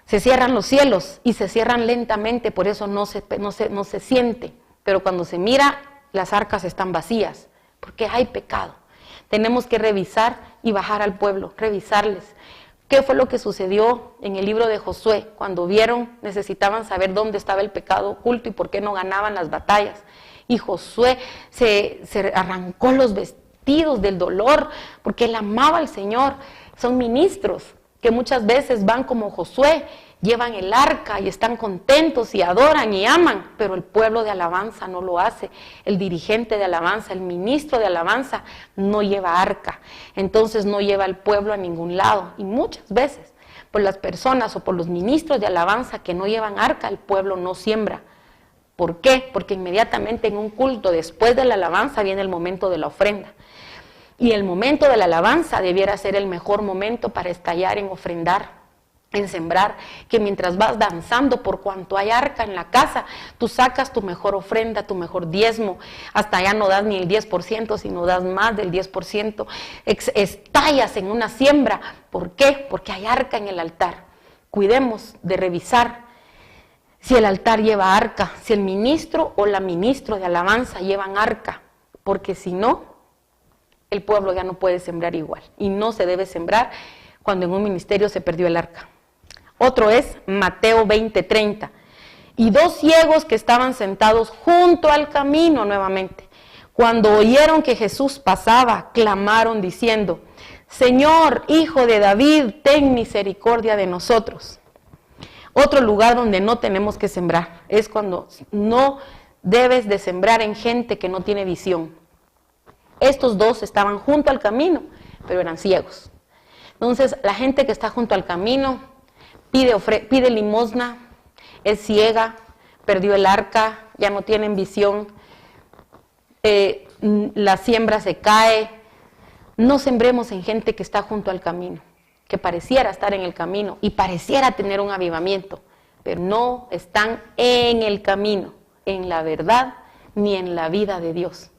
se cierran los cielos y se cierran lentamente, por eso no se siente. Pero cuando se mira, las arcas están vacías, porque hay pecado. Tenemos que revisar y bajar al pueblo, revisarles. ¿Qué fue lo que sucedió en el libro de Josué? Cuando vieron, necesitaban saber dónde estaba el pecado oculto y por qué no ganaban las batallas. Y Josué se arrancó los vestidos del dolor, porque él amaba al Señor. Son ministros que muchas veces van como Josué, llevan el arca y están contentos y adoran y aman, pero el pueblo de alabanza no lo hace. El dirigente de alabanza, el ministro de alabanza no lleva arca, entonces no lleva al pueblo a ningún lado. Y muchas veces por las personas o por los ministros de alabanza que no llevan arca, el pueblo no siembra. ¿Por qué? Porque inmediatamente en un culto, después de la alabanza, viene el momento de la ofrenda. Y el momento de la alabanza debiera ser el mejor momento para estallar en ofrendar, en sembrar, que mientras vas danzando, por cuanto hay arca en la casa, tú sacas tu mejor ofrenda, tu mejor diezmo, hasta ya no das ni el 10%, sino das más del 10%, estallas en una siembra. ¿Por qué? Porque hay arca en el altar. Cuidemos de revisar si el altar lleva arca, si el ministro o la ministra de alabanza llevan arca, porque si no, el pueblo ya no puede sembrar igual, y no se debe sembrar cuando en un ministerio se perdió el arca. Otro es Mateo 20:30. Y 2 ciegos que estaban sentados junto al camino nuevamente, cuando oyeron que Jesús pasaba, clamaron diciendo: Señor, Hijo de David, ten misericordia de nosotros. Otro lugar donde no tenemos que sembrar es cuando no debes de sembrar en gente que no tiene visión. Estos 2 estaban junto al camino, pero eran ciegos. Entonces, la gente que está junto al camino pide limosna, es ciega, perdió el arca, ya no tienen visión, la siembra se cae. No sembremos en gente que está junto al camino, que pareciera estar en el camino y pareciera tener un avivamiento, pero no están en el camino, en la verdad, ni en la vida de Dios,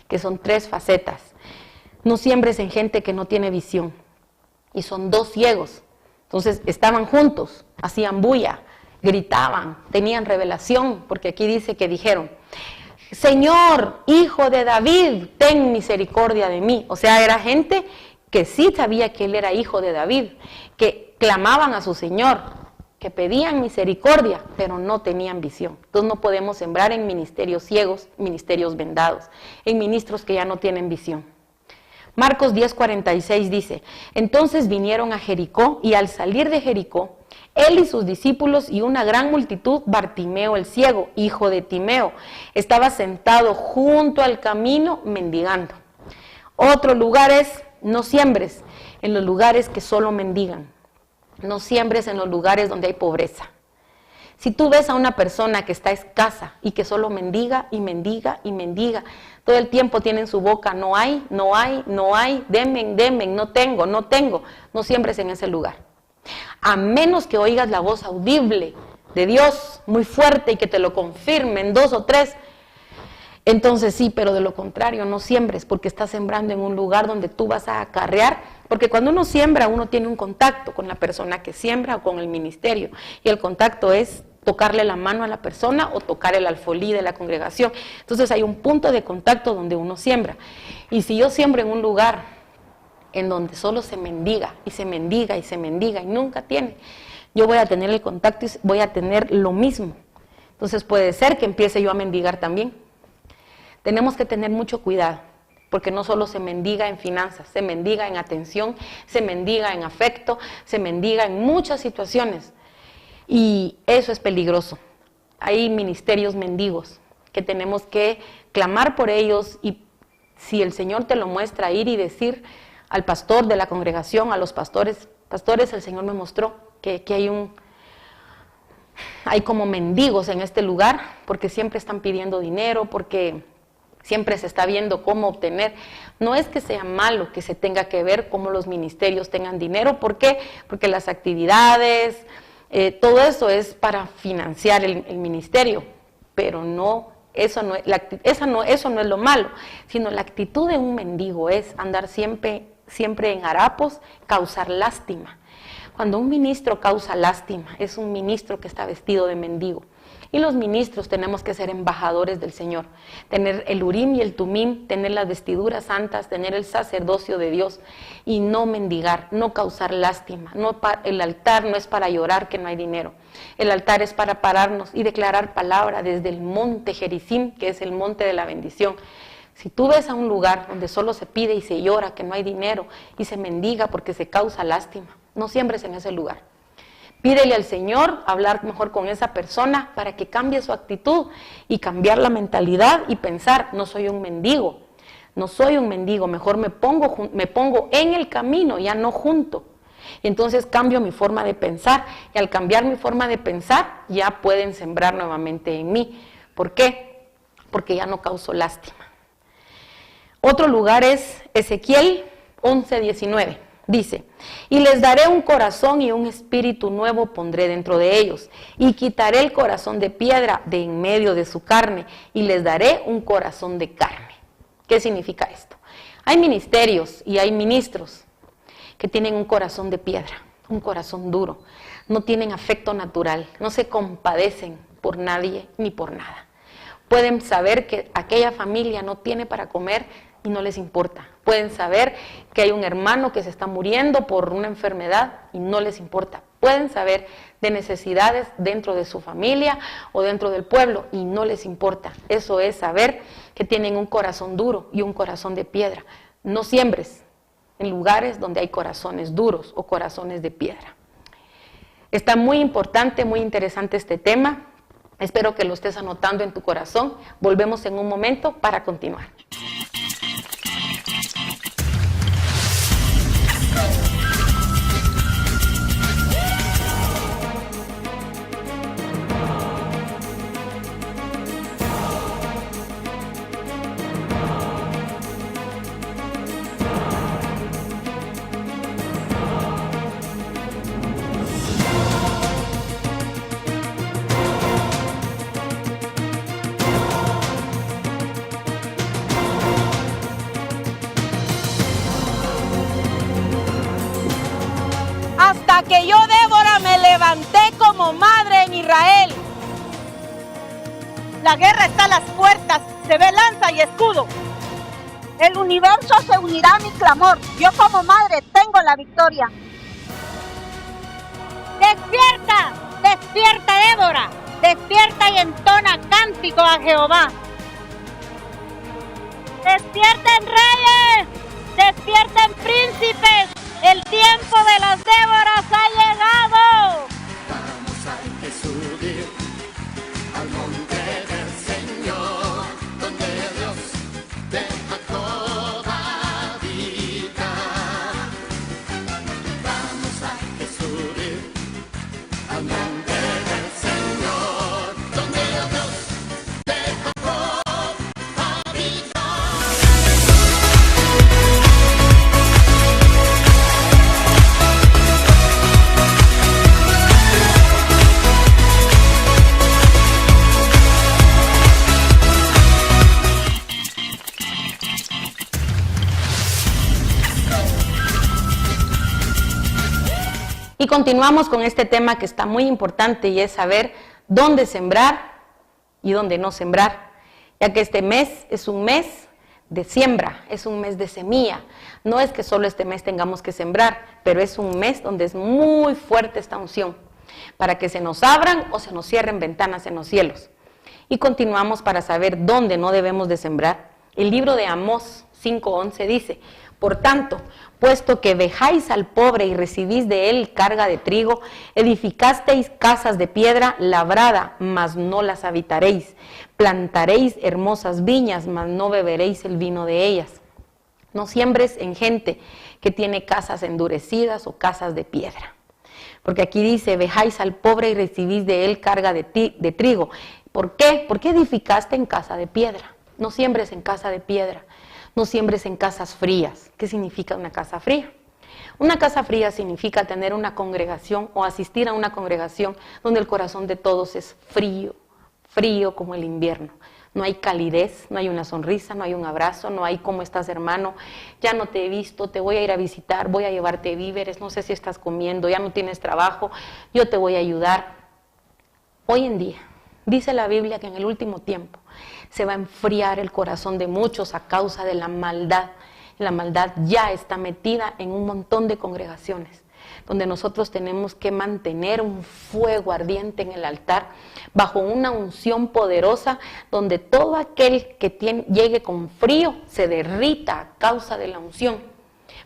que son 3 facetas. No siembres en gente que no tiene visión, y son 2 ciegos. Entonces estaban juntos, hacían bulla, gritaban, tenían revelación, porque aquí dice que dijeron: Señor, Hijo de David, ten misericordia de mí. O sea, era gente que sí sabía que él era hijo de David, que clamaban a su Señor, que pedían misericordia, pero no tenían visión. Entonces no podemos sembrar en ministerios ciegos, ministerios vendados, en ministros que ya no tienen visión. Marcos 10:46 dice: Entonces vinieron a Jericó, y al salir de Jericó, él y sus discípulos y una gran multitud, Bartimeo el ciego, hijo de Timeo, estaba sentado junto al camino mendigando. Otro lugar es: no siembres en los lugares que solo mendigan. No siembres en los lugares donde hay pobreza. Si tú ves a una persona que está escasa y que solo mendiga y mendiga y mendiga, todo el tiempo tiene en su boca: no hay, no hay, no hay, denme, denme, no tengo, no tengo. No siembres en ese lugar. A menos que oigas la voz audible de Dios muy fuerte y que te lo confirmen 2 o 3, entonces sí, pero de lo contrario no siembres, porque estás sembrando en un lugar donde tú vas a acarrear, porque cuando uno siembra, uno tiene un contacto con la persona que siembra o con el ministerio, y el contacto es tocarle la mano a la persona o tocar el alfolí de la congregación. Entonces hay un punto de contacto donde uno siembra. Y si yo siembro en un lugar en donde solo se mendiga y se mendiga y se mendiga y nunca tiene, yo voy a tener el contacto y voy a tener lo mismo. Entonces puede ser que empiece yo a mendigar también. Tenemos que tener mucho cuidado, porque no solo se mendiga en finanzas, se mendiga en atención, se mendiga en afecto, se mendiga en muchas situaciones. Y eso es peligroso. Hay ministerios mendigos que tenemos que clamar por ellos, y si el Señor te lo muestra, ir y decir al pastor de la congregación, a los pastores: pastores, el Señor me mostró que hay como mendigos en este lugar, porque siempre están pidiendo dinero, porque siempre se está viendo cómo obtener. No es que sea malo que se tenga que ver cómo los ministerios tengan dinero. ¿Por qué? Porque las actividades, todo eso es para financiar el ministerio, pero no, eso no es lo malo, sino la actitud de un mendigo es andar siempre en harapos, causar lástima. Cuando un ministro causa lástima, es un ministro que está vestido de mendigo. Y los ministros tenemos que ser embajadores del Señor, tener el Urim y el Tumim, tener las vestiduras santas, tener el sacerdocio de Dios y no mendigar, no causar lástima. El altar no es para llorar que no hay dinero. El altar es para pararnos y declarar palabra desde el monte Gerizim, que es el monte de la bendición. Si tú ves a un lugar donde solo se pide y se llora que no hay dinero y se mendiga porque se causa lástima, no siembres en ese lugar. Pídele al Señor hablar mejor con esa persona para que cambie su actitud y cambiar la mentalidad y pensar, no soy un mendigo, no soy un mendigo, mejor me pongo en el camino, ya no junto. Y entonces cambio mi forma de pensar, y al cambiar mi forma de pensar ya pueden sembrar nuevamente en mí. ¿Por qué? Porque ya no causo lástima. Otro lugar es Ezequiel 11:19. Dice, y les daré un corazón y un espíritu nuevo pondré dentro de ellos, y quitaré el corazón de piedra de en medio de su carne, y les daré un corazón de carne. ¿Qué significa esto? Hay ministerios y hay ministros que tienen un corazón de piedra, un corazón duro, no tienen afecto natural, no se compadecen por nadie ni por nada. Pueden saber que aquella familia no tiene para comer y no les importa. Pueden saber que hay un hermano que se está muriendo por una enfermedad y no les importa. Pueden saber de necesidades dentro de su familia o dentro del pueblo y no les importa. Eso es saber que tienen un corazón duro y un corazón de piedra. No siembres en lugares donde hay corazones duros o corazones de piedra. Está muy importante, muy interesante este tema. Espero que lo estés anotando en tu corazón. Volvemos en un momento para continuar. Que yo, Débora, me levanté como madre en Israel. La guerra está a las puertas, se ve lanza y escudo. El universo se unirá a mi clamor. Yo como madre tengo la victoria. Despierta, despierta, Débora. Despierta y entona cántico a Jehová. Despierten reyes, despierten príncipes. El tiempo de las Déboras ha llegado. Vamos a que subir al monte del Señor, donde Dios de Jacob habita. Vamos a que subir al monte del Señor, donde Dios de Jacob habita. Y continuamos con este tema que está muy importante y es saber dónde sembrar y dónde no sembrar, ya que este mes es un mes de siembra, es un mes de semilla. No es que solo este mes tengamos que sembrar, pero es un mes donde es muy fuerte esta unción, para que se nos abran o se nos cierren ventanas en los cielos. Y continuamos para saber dónde no debemos de sembrar. El libro de Amós 5:11 dice, por tanto, puesto que dejáis al pobre y recibís de él carga de trigo, edificasteis casas de piedra labrada, mas no las habitaréis. Plantaréis hermosas viñas, mas no beberéis el vino de ellas. No siembres en gente que tiene casas endurecidas o casas de piedra. Porque aquí dice, dejáis al pobre y recibís de él carga de trigo. ¿Por qué? Porque edificaste en casa de piedra. No siembres en casa de piedra. No siembres en casas frías. ¿Qué significa una casa fría? Una casa fría significa tener una congregación o asistir a una congregación donde el corazón de todos es frío, frío como el invierno. No hay calidez, no hay una sonrisa, no hay un abrazo, no hay ¿cómo estás, hermano? Ya no te he visto, te voy a ir a visitar, voy a llevarte víveres, no sé si estás comiendo, ya no tienes trabajo, yo te voy a ayudar. Hoy en día, dice la Biblia que en el último tiempo se va a enfriar el corazón de muchos a causa de la maldad. La maldad ya está metida en un montón de congregaciones, donde nosotros tenemos que mantener un fuego ardiente en el altar, bajo una unción poderosa, donde todo aquel que llegue con frío se derrita a causa de la unción.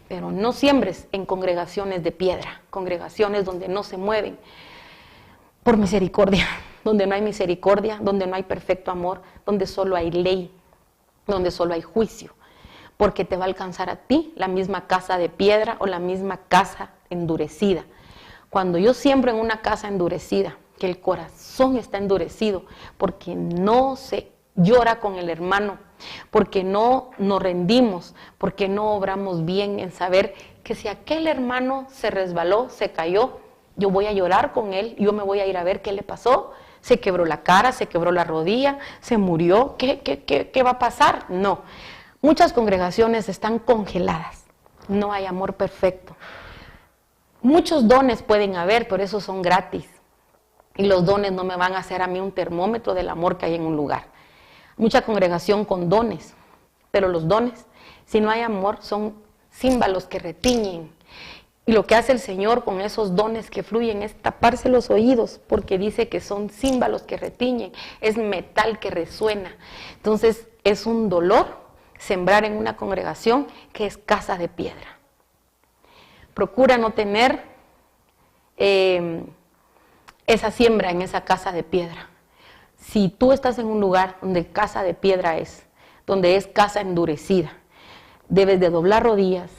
pero no siembres en congregaciones de piedra, congregaciones donde no se mueven por misericordia, donde no hay misericordia, donde no hay perfecto amor, donde solo hay ley, donde solo hay juicio, porque te va a alcanzar a ti la misma casa de piedra o la misma casa endurecida. Cuando yo siembro en una casa endurecida, que el corazón está endurecido, porque no se llora con el hermano, porque no nos rendimos, porque no obramos bien en saber que si aquel hermano se resbaló, se cayó, yo voy a llorar con él, yo me voy a ir a ver qué le pasó, se quebró la cara, se quebró la rodilla, se murió, ¿qué va a pasar? No, muchas congregaciones están congeladas, no hay amor perfecto. Muchos dones pueden haber, pero esos son gratis. Y los dones no me van a hacer a mí un termómetro del amor que hay en un lugar. Mucha congregación con dones, pero los dones, si no hay amor, son címbalos que retiñen. Y lo que hace el Señor con esos dones que fluyen es taparse los oídos, porque dice que son címbalos que retiñen, es metal que resuena. Entonces es un dolor sembrar en una congregación que es casa de piedra. Procura no tener esa siembra en esa casa de piedra. Si tú estás en un lugar donde casa de piedra es, donde es casa endurecida, debes de doblar rodillas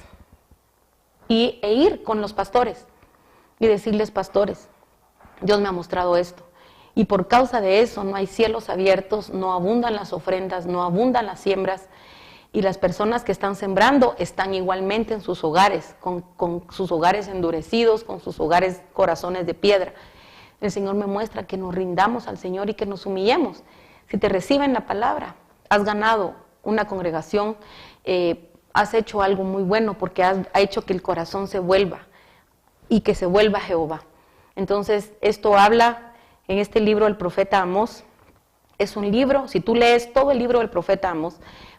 e ir con los pastores y decirles: pastores, Dios me ha mostrado esto, y por causa de eso no hay cielos abiertos, no abundan las ofrendas, no abundan las siembras, y las personas que están sembrando están igualmente en sus hogares, con sus hogares endurecidos, con sus hogares corazones de piedra. El Señor me muestra que nos rindamos al Señor y que nos humillemos. Si te reciben la palabra, has ganado una congregación, has hecho algo muy bueno, porque ha hecho que el corazón se vuelva y que se vuelva Jehová. Entonces, esto habla en este libro del profeta Amós. Es un libro, si tú lees todo el libro del profeta Amós,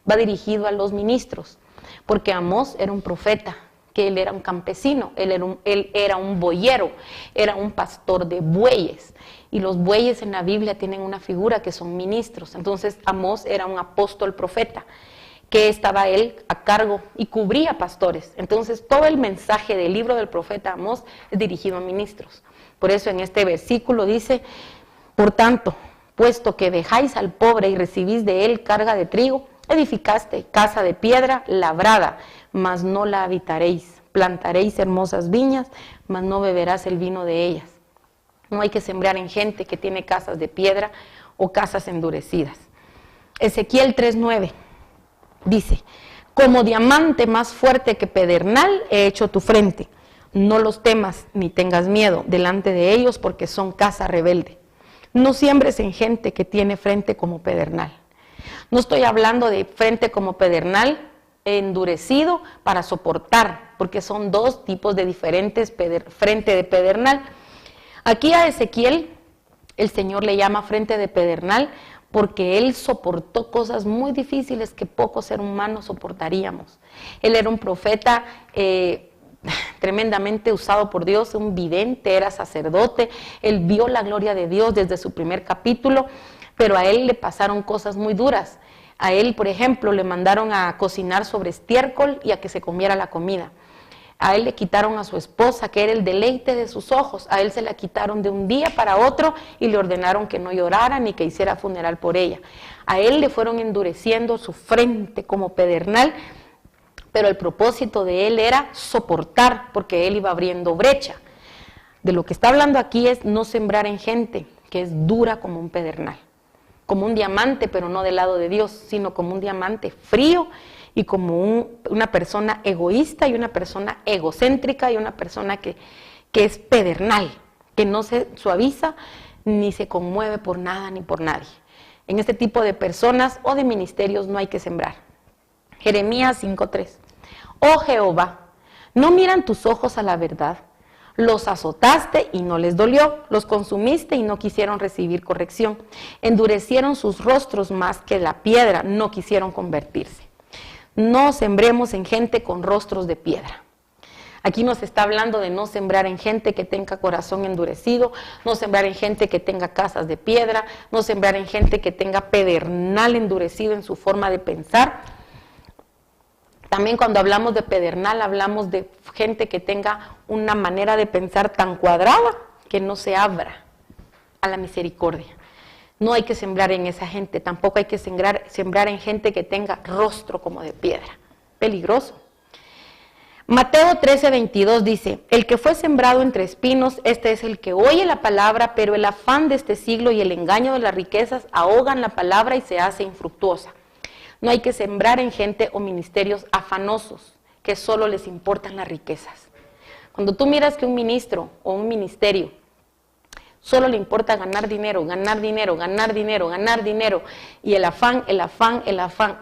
va dirigido a los ministros, porque Amós era un profeta, que él era un campesino, él era un boyero, era un pastor de bueyes, y los bueyes en la Biblia tienen una figura que son ministros. Entonces Amós era un apóstol profeta, que estaba él a cargo y cubría pastores. Entonces todo el mensaje del libro del profeta Amós es dirigido a ministros. Por eso en este versículo dice: por tanto, puesto que dejáis al pobre y recibís de él carga de trigo, edificaste casa de piedra labrada, mas no la habitaréis. Plantaréis hermosas viñas, mas no beberás el vino de ellas. No hay que sembrar en gente que tiene casas de piedra o casas endurecidas. Ezequiel 3:9 dice: como diamante más fuerte que pedernal he hecho tu frente. No los temas ni tengas miedo delante de ellos, porque son casa rebelde. No siembres en gente que tiene frente como pedernal. No estoy hablando de frente como pedernal endurecido para soportar, porque son dos tipos de diferentes frente de pedernal. Aquí a Ezequiel el Señor le llama frente de pedernal porque él soportó cosas muy difíciles que pocos seres humanos soportaríamos. Él era un profeta tremendamente usado por Dios, un vidente, era sacerdote, él vio la gloria de Dios desde su primer capítulo, pero a él le pasaron cosas muy duras. A él, por ejemplo, le mandaron a cocinar sobre estiércol y a que se comiera la comida. A él le quitaron a su esposa, que era el deleite de sus ojos. A él se la quitaron de un día para otro y le ordenaron que no llorara ni que hiciera funeral por ella. A él le fueron endureciendo su frente como pedernal, pero el propósito de él era soportar, porque él iba abriendo brecha. De lo que está hablando aquí es no sembrar en gente que es dura como un pedernal, como un diamante, pero no del lado de Dios, sino como un diamante frío y como una persona egoísta y una persona egocéntrica y una persona que es pedernal, que no se suaviza ni se conmueve por nada ni por nadie. En este tipo de personas o de ministerios no hay que sembrar. Jeremías 5:3. Oh Jehová, ¿no miran tus ojos a la verdad? Los azotaste y no les dolió, los consumiste y no quisieron recibir corrección. Endurecieron sus rostros más que la piedra, no quisieron convertirse. No sembremos en gente con rostros de piedra. Aquí nos está hablando de no sembrar en gente que tenga corazón endurecido, no sembrar en gente que tenga casas de piedra, no sembrar en gente que tenga pedernal endurecido en su forma de pensar, También cuando hablamos de pedernal, hablamos de gente que tenga una manera de pensar tan cuadrada que no se abra a la misericordia. No hay que sembrar en esa gente, tampoco hay que sembrar en gente que tenga rostro como de piedra. Peligroso. Mateo 13:22 dice, el que fue sembrado entre espinos, este es el que oye la palabra, pero el afán de este siglo y el engaño de las riquezas ahogan la palabra y se hace infructuosa. No hay que sembrar en gente o ministerios afanosos, que solo les importan las riquezas. Cuando tú miras que un ministro o un ministerio solo le importa ganar dinero, ganar dinero, ganar dinero, ganar dinero, y el afán,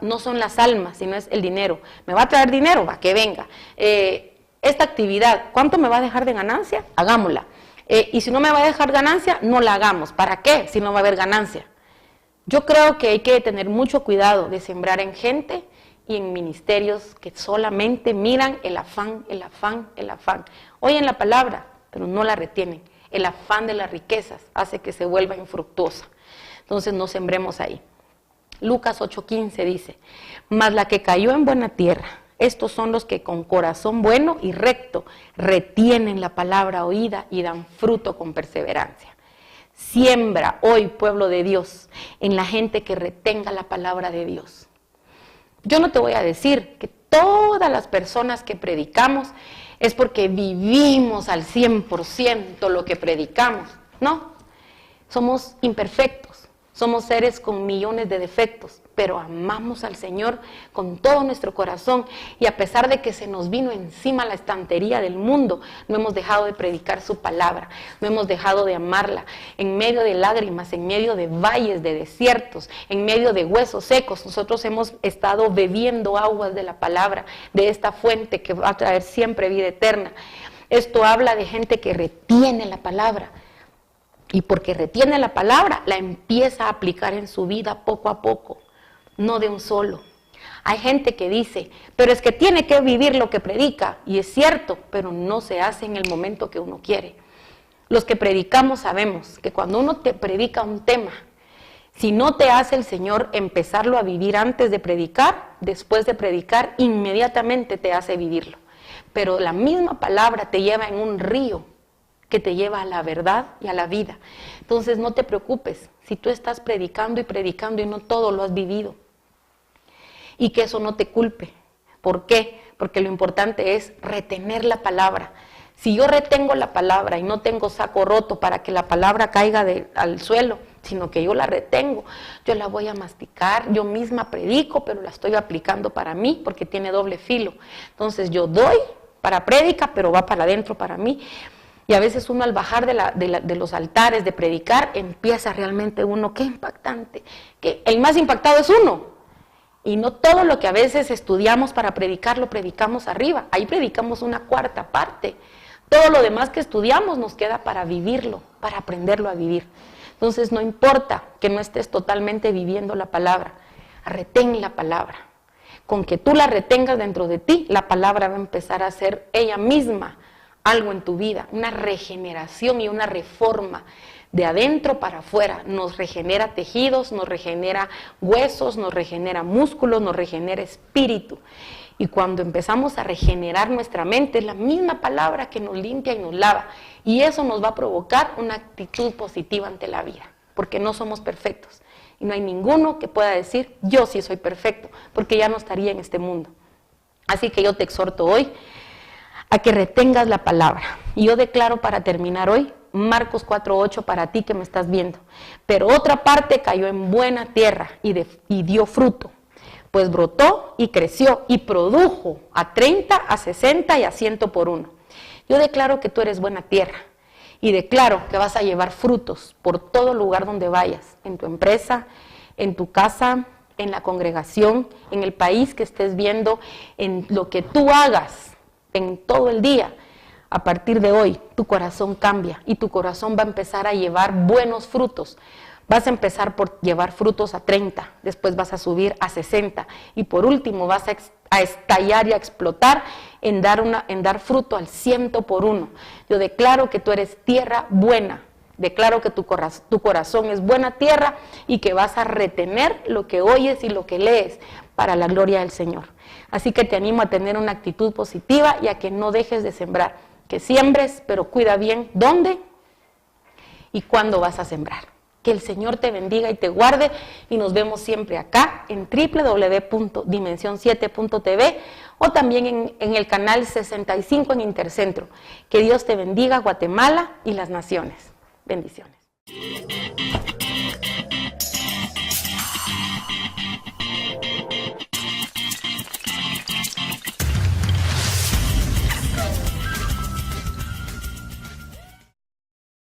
no son las almas, sino es el dinero. ¿Me va a traer dinero? Va, que venga. Esta actividad, ¿cuánto me va a dejar de ganancia? Hagámosla. Y si no me va a dejar ganancia, no la hagamos. ¿Para qué? Si no va a haber ganancia. Yo creo que hay que tener mucho cuidado de sembrar en gente y en ministerios que solamente miran el afán, el afán, el afán. Oyen la palabra, pero no la retienen. El afán de las riquezas hace que se vuelva infructuosa. Entonces no sembremos ahí. Lucas 8:15 dice, mas la que cayó en buena tierra, estos son los que con corazón bueno y recto retienen la palabra oída y dan fruto con perseverancia. Siembra hoy, pueblo de Dios, en la gente que retenga la palabra de Dios. Yo no te voy a decir que todas las personas que predicamos es porque vivimos al 100% lo que predicamos. No, somos imperfectos, somos seres con millones de defectos, pero amamos al Señor con todo nuestro corazón y a pesar de que se nos vino encima la estantería del mundo, no hemos dejado de predicar su palabra, no hemos dejado de amarla. En medio de lágrimas, en medio de valles, de desiertos, en medio de huesos secos, nosotros hemos estado bebiendo aguas de la palabra, de esta fuente que va a traer siempre vida eterna. Esto habla de gente que retiene la palabra. Y porque retiene la palabra, la empieza a aplicar en su vida poco a poco, no de un solo. Hay gente que dice, pero es que tiene que vivir lo que predica, y es cierto, pero no se hace en el momento que uno quiere. Los que predicamos sabemos que cuando uno te predica un tema, si no te hace el Señor empezarlo a vivir antes de predicar, después de predicar, inmediatamente te hace vivirlo. Pero la misma palabra te lleva en un río que te lleva a la verdad y a la vida. Entonces no te preocupes si tú estás predicando y no todo lo has vivido. Y que eso no te culpe. ¿Por qué? Porque lo importante es retener la palabra. Si yo retengo la palabra y no tengo saco roto para que la palabra caiga al suelo, sino que yo la retengo, yo la voy a masticar, yo misma predico, pero la estoy aplicando para mí porque tiene doble filo. Entonces yo doy para prédica, pero va para adentro para mí. Y a veces uno al bajar de los altares de predicar, empieza realmente uno, qué impactante, que el más impactado es uno. Y no todo lo que a veces estudiamos para predicar, lo predicamos arriba. Ahí predicamos una cuarta parte. Todo lo demás que estudiamos nos queda para vivirlo, para aprenderlo a vivir. Entonces no importa que no estés totalmente viviendo la palabra, retén la palabra. Con que tú la retengas dentro de ti, la palabra va a empezar a ser ella misma algo en tu vida, una regeneración y una reforma de adentro para afuera. Nos regenera tejidos, nos regenera huesos, nos regenera músculos, nos regenera espíritu. Y cuando empezamos a regenerar nuestra mente, es la misma palabra que nos limpia y nos lava. Y eso nos va a provocar una actitud positiva ante la vida, porque no somos perfectos. Y no hay ninguno que pueda decir, yo sí soy perfecto, porque ya no estaría en este mundo. Así que yo te exhorto hoy a que retengas la palabra. Y yo declaro para terminar hoy, Marcos 4:8 para ti que me estás viendo. Pero otra parte cayó en buena tierra y dio fruto, pues brotó y creció y produjo a 30, a 60 y a 100 por uno. Yo declaro que tú eres buena tierra y declaro que vas a llevar frutos por todo lugar donde vayas, en tu empresa, en tu casa, en la congregación, en el país que estés viendo, en lo que tú hagas en todo el día. A partir de hoy, tu corazón cambia y tu corazón va a empezar a llevar buenos frutos. Vas a empezar por llevar frutos a 30, después vas a subir a 60 y por último vas a estallar y a explotar en dar fruto al 100 por uno. Yo declaro que tú eres tierra buena, declaro que tu corazón es buena tierra y que vas a retener lo que oyes y lo que lees para la gloria del Señor. Así que te animo a tener una actitud positiva y a que no dejes de sembrar. Que siembres, pero cuida bien dónde y cuándo vas a sembrar. Que el Señor te bendiga y te guarde, y nos vemos siempre acá en www.dimension7.tv o también en el canal 65 en Intercentro. Que Dios te bendiga, Guatemala y las naciones. Bendiciones.